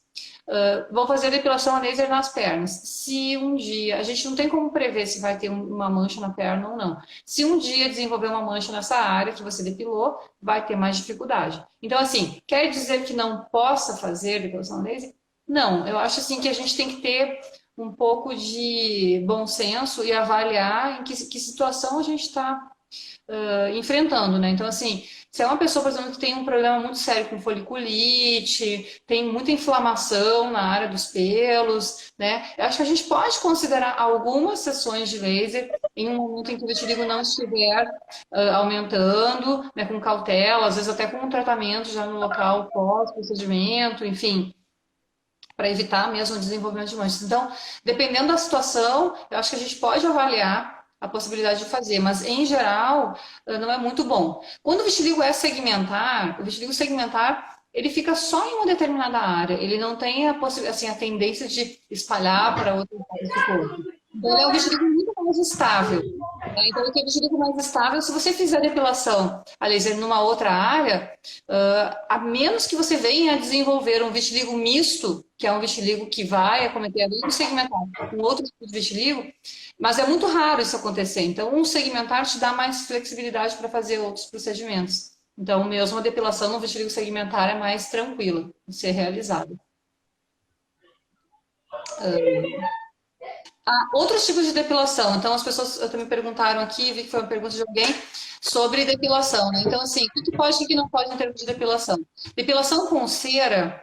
Vou fazer depilação a laser nas pernas. Se um dia, a gente não tem como prever se vai ter uma mancha na perna ou não. Se um dia desenvolver uma mancha nessa área que você depilou, vai ter mais dificuldade. Então, assim, quer dizer que não possa fazer depilação a laser? Não, eu acho assim que a gente tem que ter um pouco de bom senso e avaliar em que situação a gente está enfrentando, né? Então, assim, se é uma pessoa, por exemplo, que tem um problema muito sério com foliculite, tem muita inflamação na área dos pelos, né? Eu acho que a gente pode considerar algumas sessões de laser em um momento em que o vitiligo não estiver aumentando, né, com cautela, às vezes até com um tratamento já no local pós-procedimento, enfim, para evitar mesmo o desenvolvimento de manchas. Então, dependendo da situação, eu acho que a gente pode avaliar a possibilidade de fazer, mas em geral não é muito bom. Quando o vitiligo é segmentar, o vitiligo segmentar ele fica só em uma determinada área, ele não tem assim, a tendência de espalhar para outras áreas do corpo. Então, ele é um vitiligo muito mais estável. Então, o que é vitiligo mais estável, se você fizer depilação a laser numa outra área, a menos que você venha a desenvolver um vitiligo misto, que é um vitiligo que vai acometer além do segmentar com outro tipo de vitiligo, mas é muito raro isso acontecer. Então, um segmentar te dá mais flexibilidade para fazer outros procedimentos. Então, mesmo a depilação no vitiligo segmentar é mais tranquila de ser realizada. Outros tipos de depilação. Então, as pessoas também perguntaram aqui, vi que foi uma pergunta de alguém, sobre depilação, né? Então, assim, o que pode e o que não pode em termos de depilação? Depilação com cera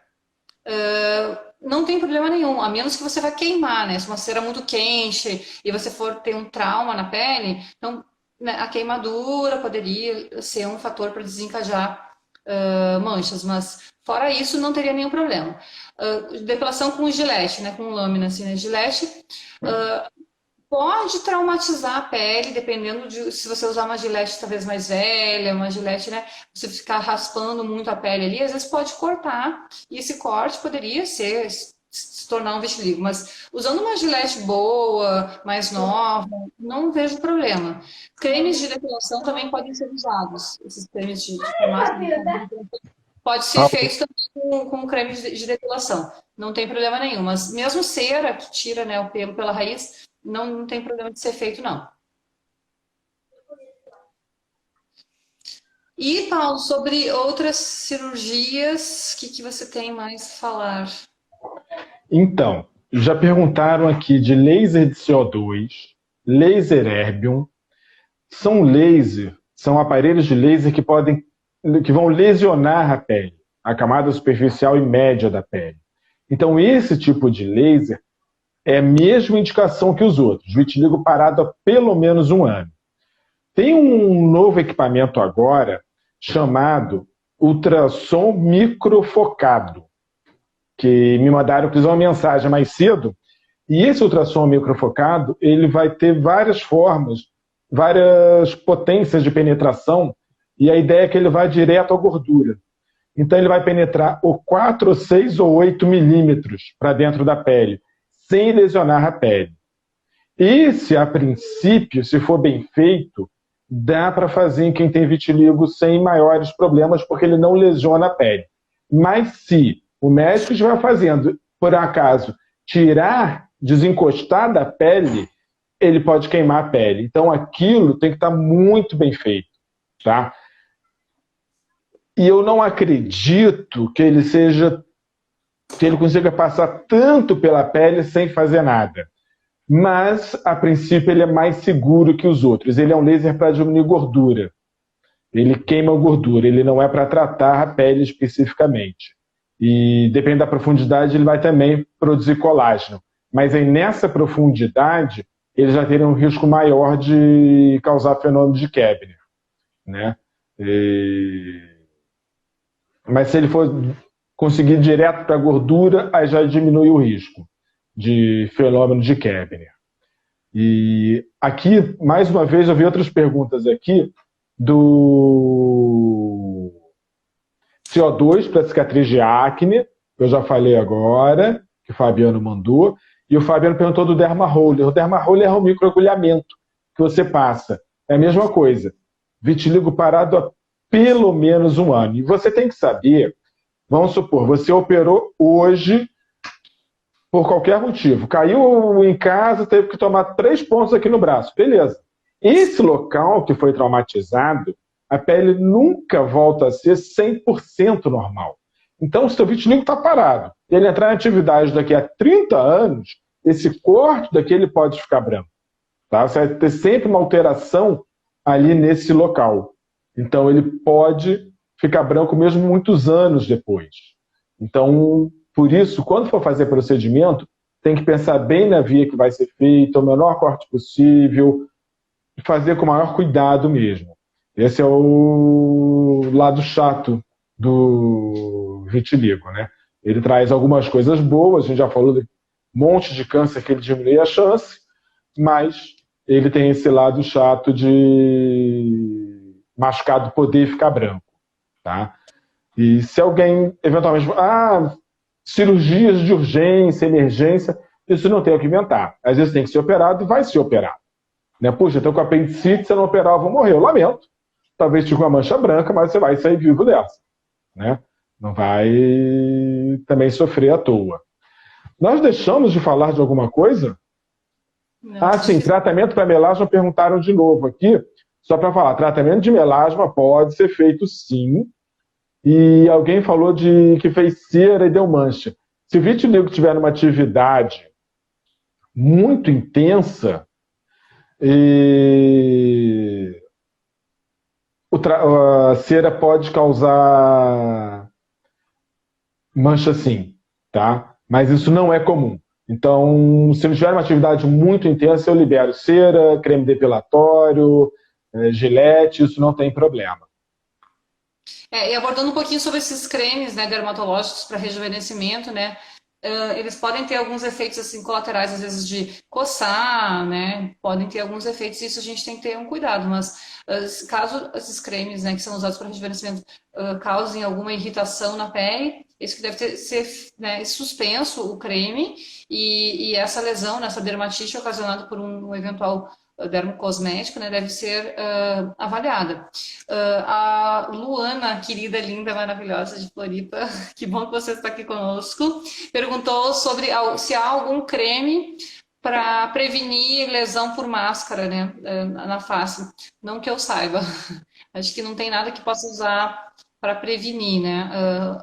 não tem problema nenhum, a menos que você vai queimar, né? Se uma cera muito quente e você for ter um trauma na pele, então né, a queimadura poderia ser um fator para desencadear manchas, mas fora isso não teria nenhum problema. Depilação com gilete, né? Com lâmina, assim, né? Gilete pode traumatizar a pele, dependendo de se você usar uma gilete talvez mais velha, uma gilete, né? Você ficar raspando muito a pele ali, às vezes pode cortar, e esse corte poderia se tornar um vitiligo. Mas usando uma gilete boa, mais nova, não vejo problema. Cremes de depilação também podem ser usados. Esses cremes de farmácia pode ser feito também com creme de depilação. Não tem problema nenhum. Mas mesmo cera, que tira, né, o pelo pela raiz, não tem problema de ser feito, não. E, Paulo, sobre outras cirurgias, o que você tem mais a falar? Então, já perguntaram aqui de laser de CO2, laser erbium. São aparelhos de laser que vão lesionar a pele, a camada superficial e média da pele. Então, esse tipo de laser é a mesma indicação que os outros, vitiligo parado há pelo menos 1 ano. Tem um novo equipamento agora chamado ultrassom microfocado, que me mandaram uma mensagem mais cedo, e esse ultrassom microfocado ele vai ter várias formas, várias potências de penetração, e a ideia é que ele vai direto à gordura. Então ele vai penetrar 4, 6 ou 8 milímetros para dentro da pele, sem lesionar a pele. Esse, a princípio, se for bem feito, dá para fazer em quem tem vitiligo sem maiores problemas, porque ele não lesiona a pele. Mas se o médico estiver fazendo, por acaso, desencostar da pele, ele pode queimar a pele. Então aquilo tem que estar muito bem feito, tá? E eu não acredito que ele consiga passar tanto pela pele sem fazer nada. Mas, a princípio, ele é mais seguro que os outros. Ele é um laser para diminuir gordura. Ele queima gordura, ele não é para tratar a pele especificamente. E, dependendo da profundidade, ele vai também produzir colágeno. Mas aí, nessa profundidade, ele já teria um risco maior de causar fenômeno de Kebner, né? Mas se ele for conseguir direto para a gordura, aí já diminui o risco de fenômeno de Kebner. E aqui, mais uma vez, eu vi outras perguntas aqui do CO2 para cicatriz de acne, que eu já falei agora, que o Fabiano mandou, e o Fabiano perguntou do dermaroller. O dermaroller é um microagulhamento que você passa. É a mesma coisa. Vitiligo parado há pelo menos 1 ano. E você tem que saber, vamos supor, você operou hoje por qualquer motivo. Caiu em casa, teve que tomar 3 pontos aqui no braço. Beleza. Esse local que foi traumatizado, a pele nunca volta a ser 100% normal. Então, se o seu vitiligo está parado, e ele entrar em atividade daqui a 30 anos, esse corte daqui ele pode ficar branco. Tá? Você vai ter sempre uma alteração ali nesse local. Então, ele pode ficar branco mesmo muitos anos depois. Então, por isso, quando for fazer procedimento, tem que pensar bem na via que vai ser feita, o menor corte possível, e fazer com o maior cuidado mesmo. Esse é o lado chato do vitiligo, né? Ele traz algumas coisas boas, a gente já falou de um monte de câncer que ele diminui a chance, mas ele tem esse lado chato de machucado poder ficar branco, tá? E se alguém, eventualmente, cirurgias de urgência, emergência, isso não tem o que inventar. Às vezes tem que ser operado e vai ser operado. Né? Puxa, eu tô com apendicite, se eu não operar, eu vou morrer. Eu lamento. Talvez fique uma mancha branca, mas você vai sair vivo dessa. Né? Não vai também sofrer à toa. Nós deixamos de falar de alguma coisa? Não. Sim, tratamento para melasma, perguntaram de novo aqui. Só para falar, tratamento de melasma pode ser feito sim. E alguém falou que fez cera e deu mancha. Se o vitiligo tiver uma atividade muito intensa, a cera pode causar mancha sim, tá? Mas isso não é comum. Então, se não tiver uma atividade muito intensa, eu libero cera, creme depilatório, gilete, isso não tem problema. E abordando um pouquinho sobre esses cremes, né, dermatológicos para rejuvenescimento, né, eles podem ter alguns efeitos assim colaterais, às vezes de coçar, né, podem ter alguns efeitos, e isso a gente tem que ter um cuidado, mas caso esses cremes, né, que são usados para rejuvenescimento causem alguma irritação na pele, isso que deve ser, né, suspenso o creme, e essa lesão, essa dermatite ocasionada por um eventual dermocosmético, né, deve ser avaliada. A Luana, querida, linda, maravilhosa de Floripa, que bom que você está aqui conosco, perguntou sobre se há algum creme para prevenir lesão por máscara, né, na face. Não que eu saiba. Acho que não tem nada que possa usar para prevenir, né,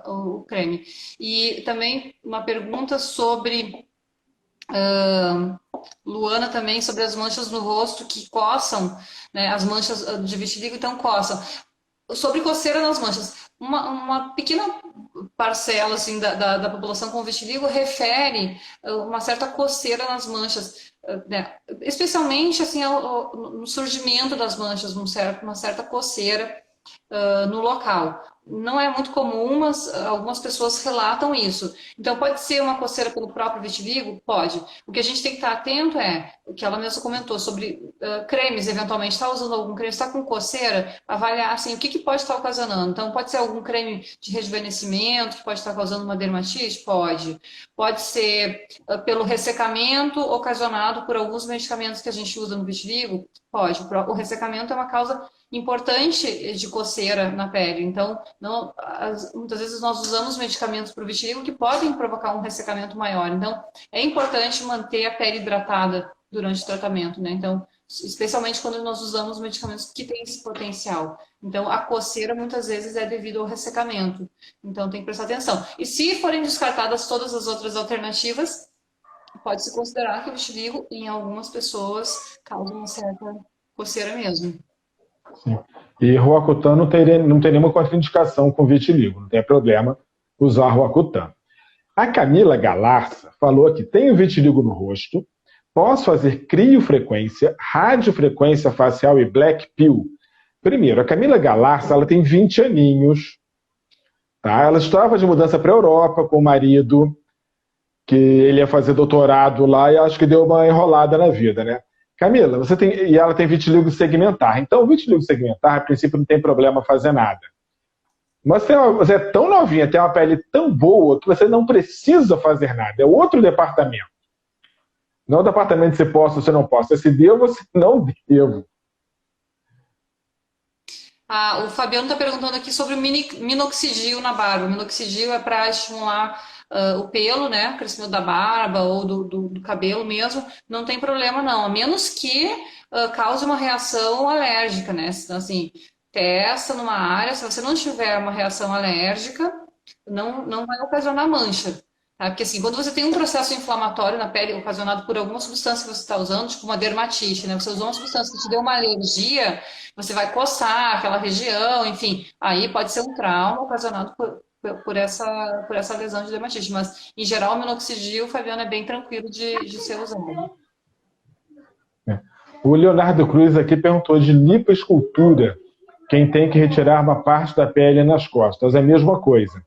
o creme. E também uma pergunta sobre Luana também sobre as manchas no rosto que coçam, né, as manchas de vitiligo então coçam. Sobre coceira nas manchas, uma pequena parcela assim, da população com vitiligo refere uma certa coceira nas manchas, né? Especialmente assim, no surgimento das manchas, uma certa coceira no local. Não é muito comum, mas algumas pessoas relatam isso. Então, pode ser uma coceira pelo próprio vitiligo? Pode. O que a gente tem que estar atento é, o que ela mesma comentou, sobre cremes, eventualmente, está usando algum creme, está com coceira, avaliar assim, o que pode estar ocasionando. Então, pode ser algum creme de rejuvenescimento, que pode estar causando uma dermatite? Pode. Pode ser pelo ressecamento ocasionado por alguns medicamentos que a gente usa no vitiligo? Pode. O ressecamento é uma causa importante de coceira na pele. Então, muitas vezes nós usamos medicamentos para o vitiligo que podem provocar um ressecamento maior. Então, é importante manter a pele hidratada durante o tratamento, né? Então, especialmente quando nós usamos medicamentos que têm esse potencial. Então, a coceira muitas vezes é devido ao ressecamento. Então, tem que prestar atenção. E se forem descartadas todas as outras alternativas, pode-se considerar que o vitiligo, em algumas pessoas, causa uma certa coceira mesmo. Sim. E Roacutan não tem nenhuma contraindicação com vitiligo, não tem problema usar Roacutan. A Camila Galarça falou que tenho vitiligo no rosto, posso fazer criofrequência, radiofrequência facial e black pill. Primeiro, a Camila Galarça ela tem 20 aninhos, tá? Ela estava de mudança para a Europa com o marido, que ele ia fazer doutorado lá e acho que deu uma enrolada na vida, né? Camila, e ela tem vitiligo segmentar. Então, o vitiligo segmentar, a princípio, não tem problema fazer nada. Mas você é tão novinha, tem uma pele tão boa, que você não precisa fazer nada. É outro departamento. Não é o departamento de se posso ou se não posso. É se devo ou se não devo. O Fabiano está perguntando aqui sobre o minoxidil na barba. O minoxidil é para estimular o pelo, né? O crescimento da barba ou do cabelo mesmo. Não tem problema, não. A menos que cause uma reação alérgica, né? Então, assim, testa numa área. Se você não tiver uma reação alérgica, não vai ocasionar mancha. Tá? Porque assim, quando você tem um processo inflamatório na pele ocasionado por alguma substância que você está usando, tipo uma dermatite, né? Você usou uma substância que te deu uma alergia, você vai coçar aquela região, enfim, aí pode ser um trauma ocasionado por essa lesão de dermatite. Mas, em geral, o minoxidil, Fabiana, é bem tranquilo de ser usado. O Leonardo Cruz aqui perguntou de lipoescultura. Quem tem que retirar uma parte da pele nas costas. É a mesma coisa.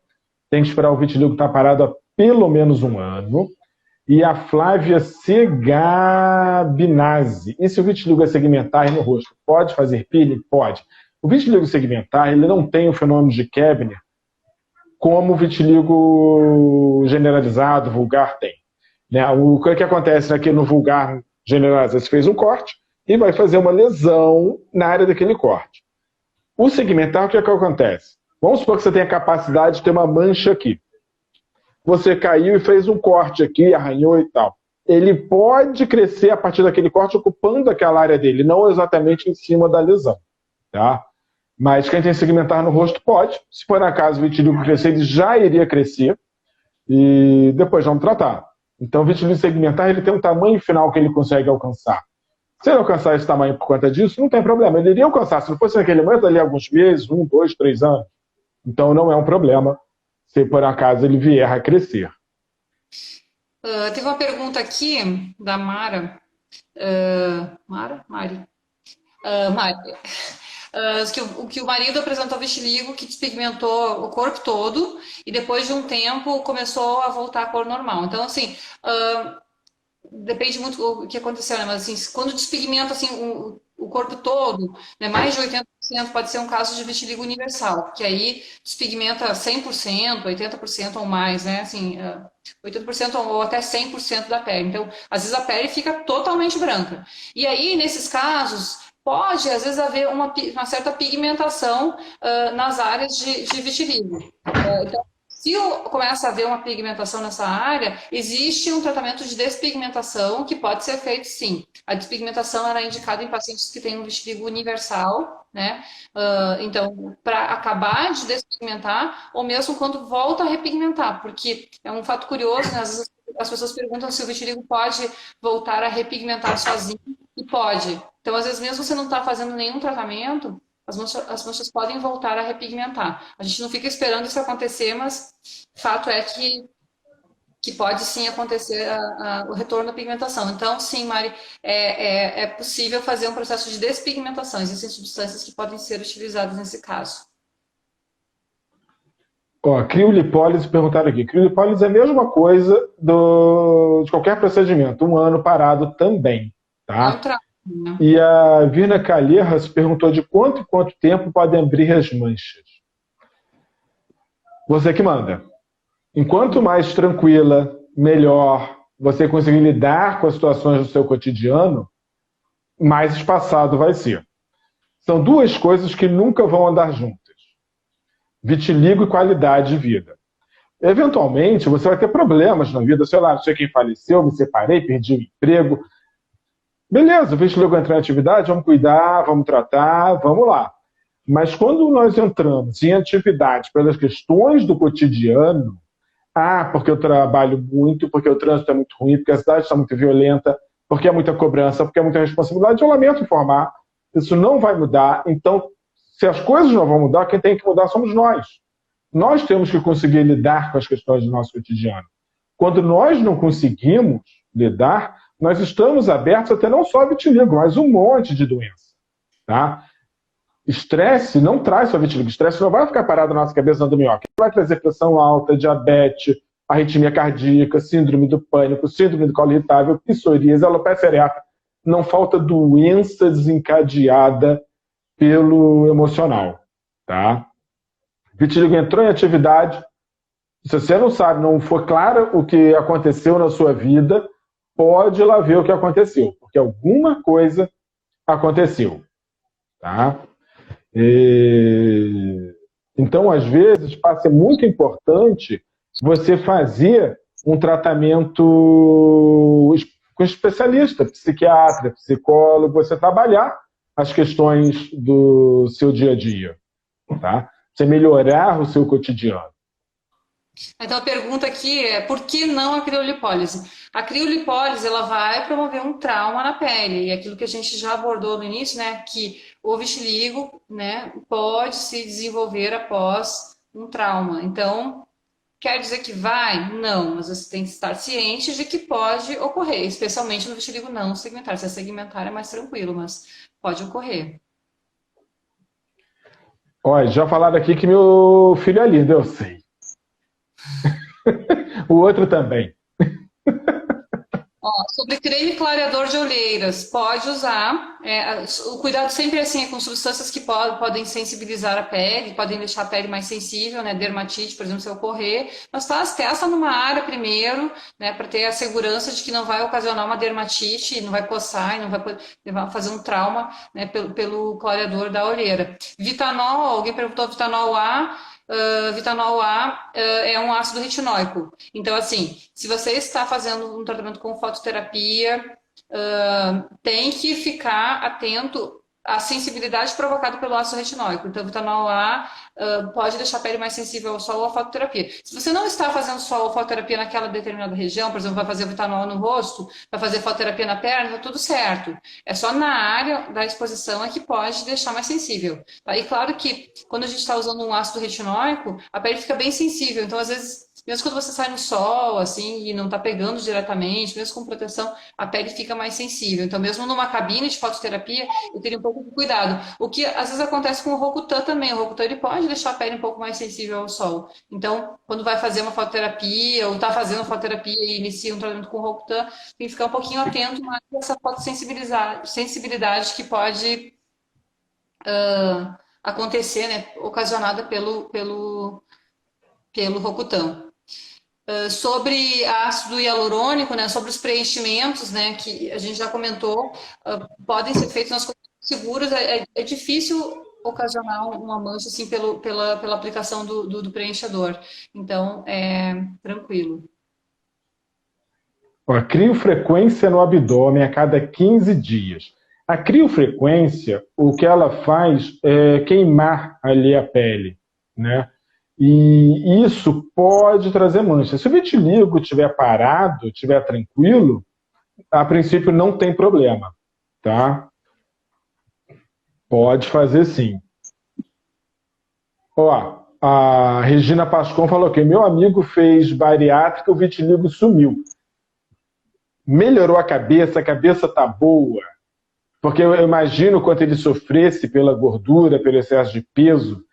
Tem que esperar o vitiligo estar parado há pelo menos um ano. E a Flávia Segabinazzi. E se o vitiligo é segmentar no rosto, pode fazer peeling? Pode. O vitiligo segmentar, ele não tem o fenômeno de Koebner como o vitiligo generalizado, vulgar, tem. Né? O que acontece aqui no vulgar generalizado? Você fez um corte e vai fazer uma lesão na área daquele corte. O segmentar, o que acontece? Vamos supor que você tem a capacidade de ter uma mancha aqui. Você caiu e fez um corte aqui, arranhou e tal. Ele pode crescer a partir daquele corte ocupando aquela área dele, não exatamente em cima da lesão. Tá? Mas quem tem segmentar no rosto pode. Se for na casa o vitiligo crescer, ele já iria crescer. E depois vamos tratar. Então o vitiligo segmentar ele tem um tamanho final que ele consegue alcançar. Se ele alcançar esse tamanho por conta disso, não tem problema. Ele iria alcançar, se não fosse naquele momento, ali alguns meses, 1, 2, 3 anos. Então não é um problema se por acaso ele vier a crescer. Teve uma pergunta aqui da Mara. Mari? Mari. Que o marido apresentou vitiligo que despigmentou o corpo todo e depois de um tempo começou a voltar à cor normal. Então, assim, depende muito do que aconteceu, né? Mas assim, quando despigmenta assim, o corpo todo, né, mais de 80% pode ser um caso de vitiligo universal, que aí despigmenta 100%, 80% ou mais, né? Assim, 80% ou até 100% da pele. Então, às vezes a pele fica totalmente branca. E aí, nesses casos, pode, às vezes, haver uma certa pigmentação nas áreas de vitiligo. Então, se começa a haver uma pigmentação nessa área, existe um tratamento de despigmentação que pode ser feito sim. A despigmentação era indicada em pacientes que têm um vitiligo universal, né? Então, para acabar de despigmentar, ou mesmo quando volta a repigmentar, porque é um fato curioso, né? Às vezes as pessoas perguntam se o vitiligo pode voltar a repigmentar sozinho, e pode. Então, às vezes, mesmo você não está fazendo nenhum tratamento, as manchas podem voltar a repigmentar. A gente não fica esperando isso acontecer, mas fato é que pode sim acontecer o retorno da pigmentação. Então, sim, Mari, é possível fazer um processo de despigmentação. Existem substâncias que podem ser utilizadas nesse caso. Ó, criolipólise perguntaram aqui. Criolipólise é a mesma coisa de qualquer procedimento. Um ano parado também. Tá? E a Virna Calheiras perguntou de quanto em quanto tempo podem abrir as manchas. Você que manda. Enquanto mais tranquila, melhor você conseguir lidar com as situações do seu cotidiano, mais espaçado vai ser. São duas coisas que nunca vão andar juntas. Vitiligo e qualidade de vida. Eventualmente, você vai ter problemas na vida. Sei lá, não sei quem faleceu, me separei, perdi o emprego. Beleza, o vitiligo entrou em atividade, vamos cuidar, vamos tratar, vamos lá. Mas quando nós entramos em atividade pelas questões do cotidiano, porque eu trabalho muito, porque o trânsito é muito ruim, porque a cidade está muito violenta, porque é muita cobrança, porque é muita responsabilidade, eu lamento informar, isso não vai mudar. Então, se as coisas não vão mudar, quem tem que mudar somos nós. Nós temos que conseguir lidar com as questões do nosso cotidiano. Quando nós não conseguimos lidar, nós estamos abertos a ter não só vitiligo, mas um monte de doença. Tá? Estresse não traz só vitiligo. Estresse não vai ficar parado na nossa cabeça dando minhoca. Vai trazer pressão alta, diabetes, arritmia cardíaca, síndrome do pânico, síndrome do colo irritável, psoríase, alopecia areata. Não falta doença desencadeada pelo emocional. Tá? Vitiligo entrou em atividade. Se você não sabe, não for claro o que aconteceu na sua vida, pode ir lá ver o que aconteceu, porque alguma coisa aconteceu. Tá? Então, às vezes, passa ser muito importante você fazer um tratamento com especialista, psiquiatra, psicólogo, você trabalhar as questões do seu dia a dia, tá? Você melhorar o seu cotidiano. Então a pergunta aqui é, por que não a criolipólise? A criolipólise, ela vai promover um trauma na pele, e aquilo que a gente já abordou no início, né, que o vitiligo, né, pode se desenvolver após um trauma. Então, quer dizer que vai? Não, mas você tem que estar ciente de que pode ocorrer, especialmente no vitiligo não segmentar. Se é segmentar é mais tranquilo, mas pode ocorrer. Olha, já falaram aqui que meu filho é lindo, eu sei. O outro também. Ó, sobre creme clareador de olheiras, pode usar. O cuidado sempre assim, é com substâncias que podem sensibilizar a pele, podem deixar a pele mais sensível, né? Dermatite, por exemplo, se ocorrer. Mas testa numa área primeiro, né? Para ter a segurança de que não vai ocasionar uma dermatite, não vai coçar e não vai fazer um trauma, né? Pelo clareador da olheira. Vitanol, alguém perguntou Vitanol A. Vitanol A é um ácido retinóico. Então, assim, se você está fazendo um tratamento com fototerapia, tem que ficar atento à sensibilidade provocada pelo ácido retinóico. Então, o vitanol A pode deixar a pele mais sensível ao sol ou à fototerapia. Se você não está fazendo sol ou fototerapia naquela determinada região, por exemplo, vai fazer vitanol no rosto, vai fazer fototerapia na perna, tá tudo certo. É só na área da exposição é que pode deixar mais sensível. Tá? E claro que quando a gente está usando um ácido retinóico, a pele fica bem sensível. Então, às vezes, mesmo quando você sai no sol, assim, e não está pegando diretamente, mesmo com proteção, a pele fica mais sensível. Então, mesmo numa cabine de fototerapia, eu teria um pouco de cuidado. O que às vezes acontece com o Rocutan também. O Rocutan ele pode deixar a pele um pouco mais sensível ao sol. Então, quando vai fazer uma fototerapia, ou está fazendo fototerapia e inicia um tratamento com o Rocutan, tem que ficar um pouquinho atento a essa fotossensibilidade que pode acontecer, né, ocasionada pelo Rocutan. Sobre ácido hialurônico, né, sobre os preenchimentos, né, que a gente já comentou, podem ser feitos nas condições seguras. É difícil ocasionar uma mancha assim pela aplicação do preenchedor. Então, é tranquilo. Ó, criofrequência no abdômen a cada 15 dias. A criofrequência, o que ela faz é queimar ali a pele, né? E isso pode trazer mancha. Se o vitiligo estiver parado, estiver tranquilo, a princípio não tem problema, tá? Pode fazer sim. Ó, a Regina Pascon falou que meu amigo fez bariátrica, o vitiligo sumiu. Melhorou a cabeça tá boa. Porque eu imagino quanto ele sofresse pela gordura, pelo excesso de peso.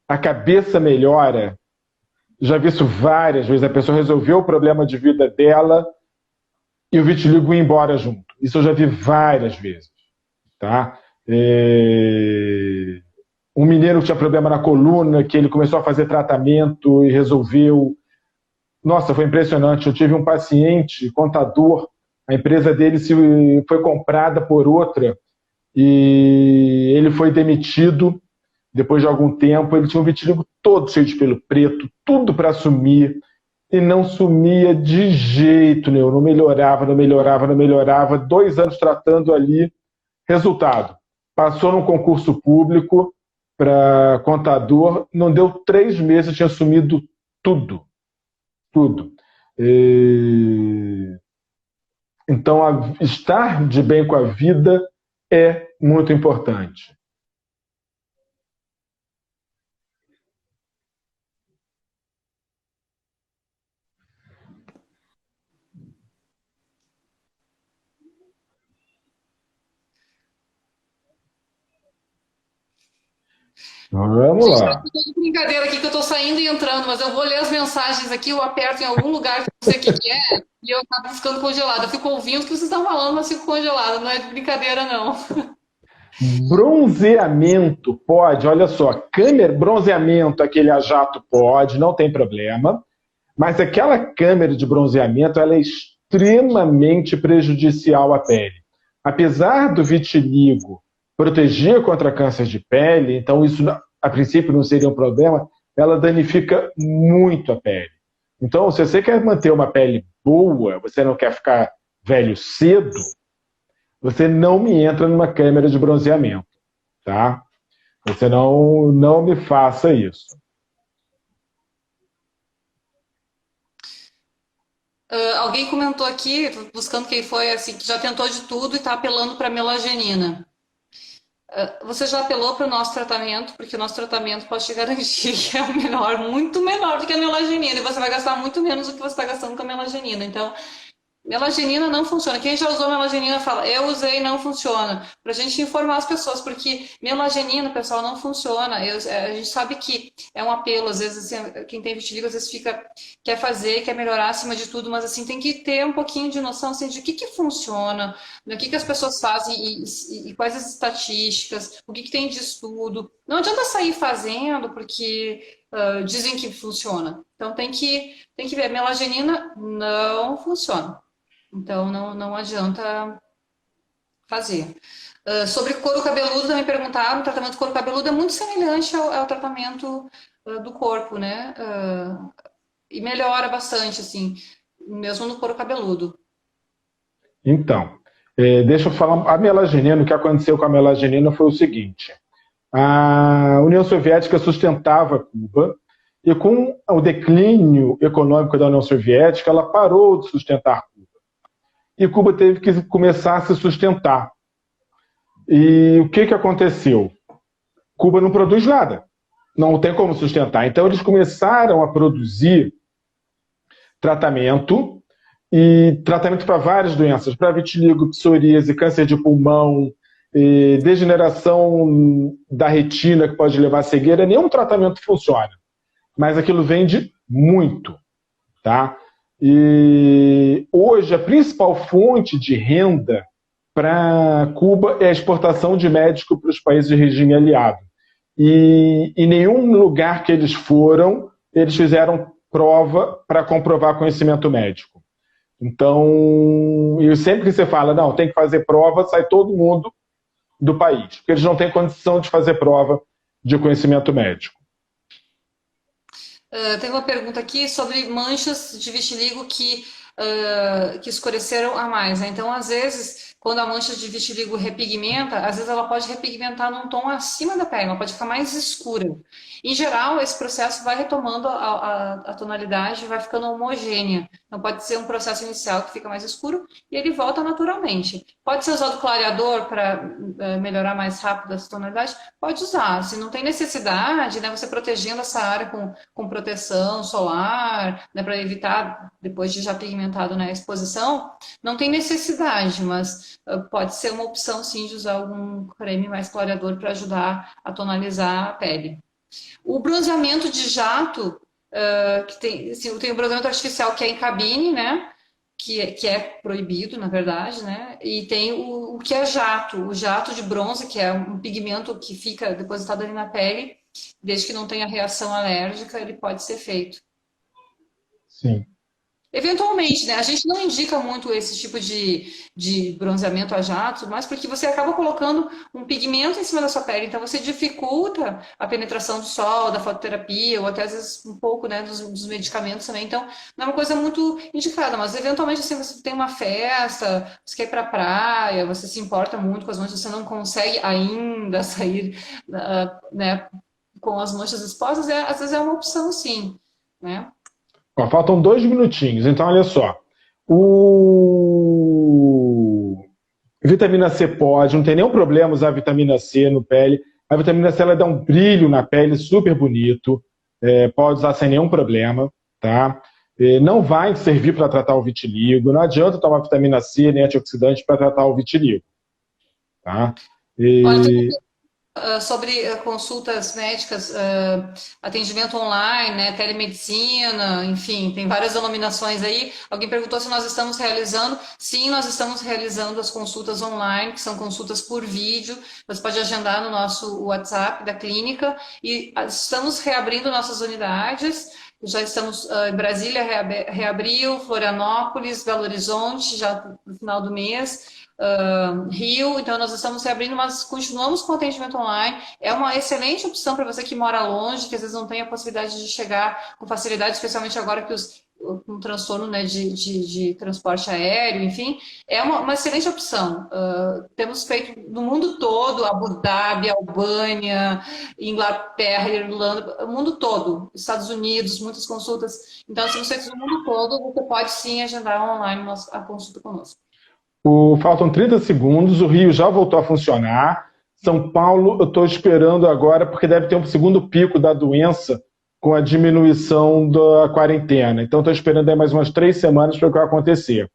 A cabeça melhora. Já vi isso várias vezes. A pessoa resolveu o problema de vida dela e o vitiligo ia embora junto. Isso eu já vi várias vezes. Tá? Um mineiro que tinha problema na coluna, que ele começou a fazer tratamento e resolveu. Nossa, foi impressionante. Eu tive um paciente, contador, a empresa dele foi comprada por outra e ele foi demitido depois de algum tempo. Ele tinha um vitiligo todo cheio de pelo preto, tudo para sumir, e não sumia de jeito nenhum. Não melhorava, não melhorava, não melhorava. 2 anos tratando ali. Resultado, passou num concurso público para contador, não deu 3 meses, tinha sumido tudo. Tudo. Então, estar de bem com a vida é muito importante. Vamos Gente, lá. eu tô de brincadeira aqui que eu tô saindo e entrando, mas eu vou ler as mensagens aqui, eu aperto em algum lugar que eu não sei o que é, e eu acabo ficando congelada. Eu fico ouvindo o que vocês estão falando, mas fico congelada. Não é de brincadeira, não. Bronzeamento pode, olha só, câmera, bronzeamento, aquele a jato pode, não tem problema, mas aquela câmera de bronzeamento, ela é extremamente prejudicial à pele. Apesar do vitiligo proteger contra câncer de pele, então isso a princípio não seria um problema, ela danifica muito a pele. Então, se você quer manter uma pele boa, você não quer ficar velho cedo, você não me entra numa câmera de bronzeamento, tá? Você não me faça isso. Alguém comentou aqui, buscando quem foi, assim, que já tentou de tudo e está apelando para melagenina. Você já apelou para o nosso tratamento, porque o nosso tratamento pode te garantir que é o menor, muito menor do que a melagenina, e você vai gastar muito menos do que você está gastando com a melagenina. Então, melagenina não funciona. Quem já usou melagenina fala, eu usei e não funciona. Para a gente informar as pessoas, porque melagenina, pessoal, não funciona. A gente sabe que é um apelo, às vezes, assim, quem tem vitiligo, às vezes quer fazer, quer melhorar acima de tudo, mas assim, tem que ter um pouquinho de noção assim, de o que funciona, do que as pessoas fazem e quais as estatísticas, o que tem de estudo. Não adianta sair fazendo, porque dizem que funciona. Então tem que ver. Melagenina não funciona. Então, não adianta fazer. Sobre couro cabeludo, também perguntaram, o tratamento do couro cabeludo é muito semelhante ao tratamento do corpo, né? E melhora bastante, assim, mesmo no couro cabeludo. Então, deixa eu falar. A melagenina, o que aconteceu com a melagenina foi o seguinte: a União Soviética sustentava Cuba, e com o declínio econômico da União Soviética, ela parou de sustentar Cuba. E Cuba teve que começar a se sustentar. E o que aconteceu? Cuba não produz nada, não tem como sustentar. Então eles começaram a produzir tratamento, e tratamento para várias doenças, para vitiligo, psoríase, câncer de pulmão, degeneração da retina que pode levar à cegueira. Nenhum tratamento funciona, mas aquilo vende muito, tá? E hoje a principal fonte de renda para Cuba é a exportação de médico para os países de regime aliado. E em nenhum lugar que eles foram, eles fizeram prova para comprovar conhecimento médico. Então, e sempre que você fala, não, tem que fazer prova, sai todo mundo do país, porque eles não têm condição de fazer prova de conhecimento médico. Tem uma pergunta aqui sobre manchas de vitiligo que escureceram a mais, né? Então, às vezes, quando a mancha de vitiligo repigmenta, às vezes ela pode repigmentar num tom acima da pele, ela pode ficar mais escura. Em geral, esse processo vai retomando a tonalidade, vai ficando homogênea. Então, pode ser um processo inicial que fica mais escuro e ele volta naturalmente. Pode ser usado clareador para melhorar mais rápido essa tonalidade? Pode usar. Se não tem necessidade, né, você protegendo essa área com proteção solar, né, para evitar, depois de já pigmentado na exposição, não tem necessidade, mas pode ser uma opção, sim, de usar algum creme mais clareador para ajudar a tonalizar a pele. O bronzeamento de jato, que tem, assim, tem o bronzeamento artificial que é em cabine, né? Que é proibido, na verdade, né? E tem o que é jato, o jato de bronze, que é um pigmento que fica depositado ali na pele, desde que não tenha reação alérgica, ele pode ser feito. Sim. Eventualmente, né? A gente não indica muito esse tipo de bronzeamento a jato, mas porque você acaba colocando um pigmento em cima da sua pele, então você dificulta a penetração do sol, da fototerapia, ou até às vezes um pouco, né, dos medicamentos também. Então, não é uma coisa muito indicada, mas eventualmente, assim, você tem uma festa, você quer ir pra praia, você se importa muito com as manchas, você não consegue ainda sair, né, com as manchas expostas, às vezes é uma opção, sim, né? Ó, faltam 2 minutinhos, então olha só. O vitamina C pode, não tem nenhum problema usar vitamina C no pele. A vitamina C ela dá um brilho na pele super bonito, pode usar sem nenhum problema, tá? Não vai servir para tratar o vitiligo, não adianta tomar vitamina C nem antioxidante para tratar o vitiligo, tá? Olha, sobre consultas médicas, atendimento online, né, telemedicina, enfim, tem várias denominações aí. Alguém perguntou se nós estamos realizando. Sim, nós estamos realizando as consultas online, que são consultas por vídeo. Você pode agendar no nosso WhatsApp da clínica. E estamos reabrindo nossas unidades. Já estamos em Brasília, reabriu, Florianópolis, Belo Horizonte, já no final do mês. Rio, então nós estamos reabrindo, mas continuamos com atendimento online. É uma excelente opção para você que mora longe, que às vezes não tem a possibilidade de chegar com facilidade, especialmente agora que os com transtorno, né, de transporte aéreo, enfim, é uma excelente opção. Temos feito no mundo todo, Abu Dhabi, Albânia, Inglaterra, Irlanda, o mundo todo, Estados Unidos, muitas consultas. Então, se você fizer no mundo todo, você pode sim agendar online a consulta conosco. Faltam 30 segundos, o Rio já voltou a funcionar. São Paulo, eu estou esperando agora, porque deve ter um segundo pico da doença com a diminuição da quarentena. Então, estou esperando aí mais umas 3 semanas para o que vai acontecer.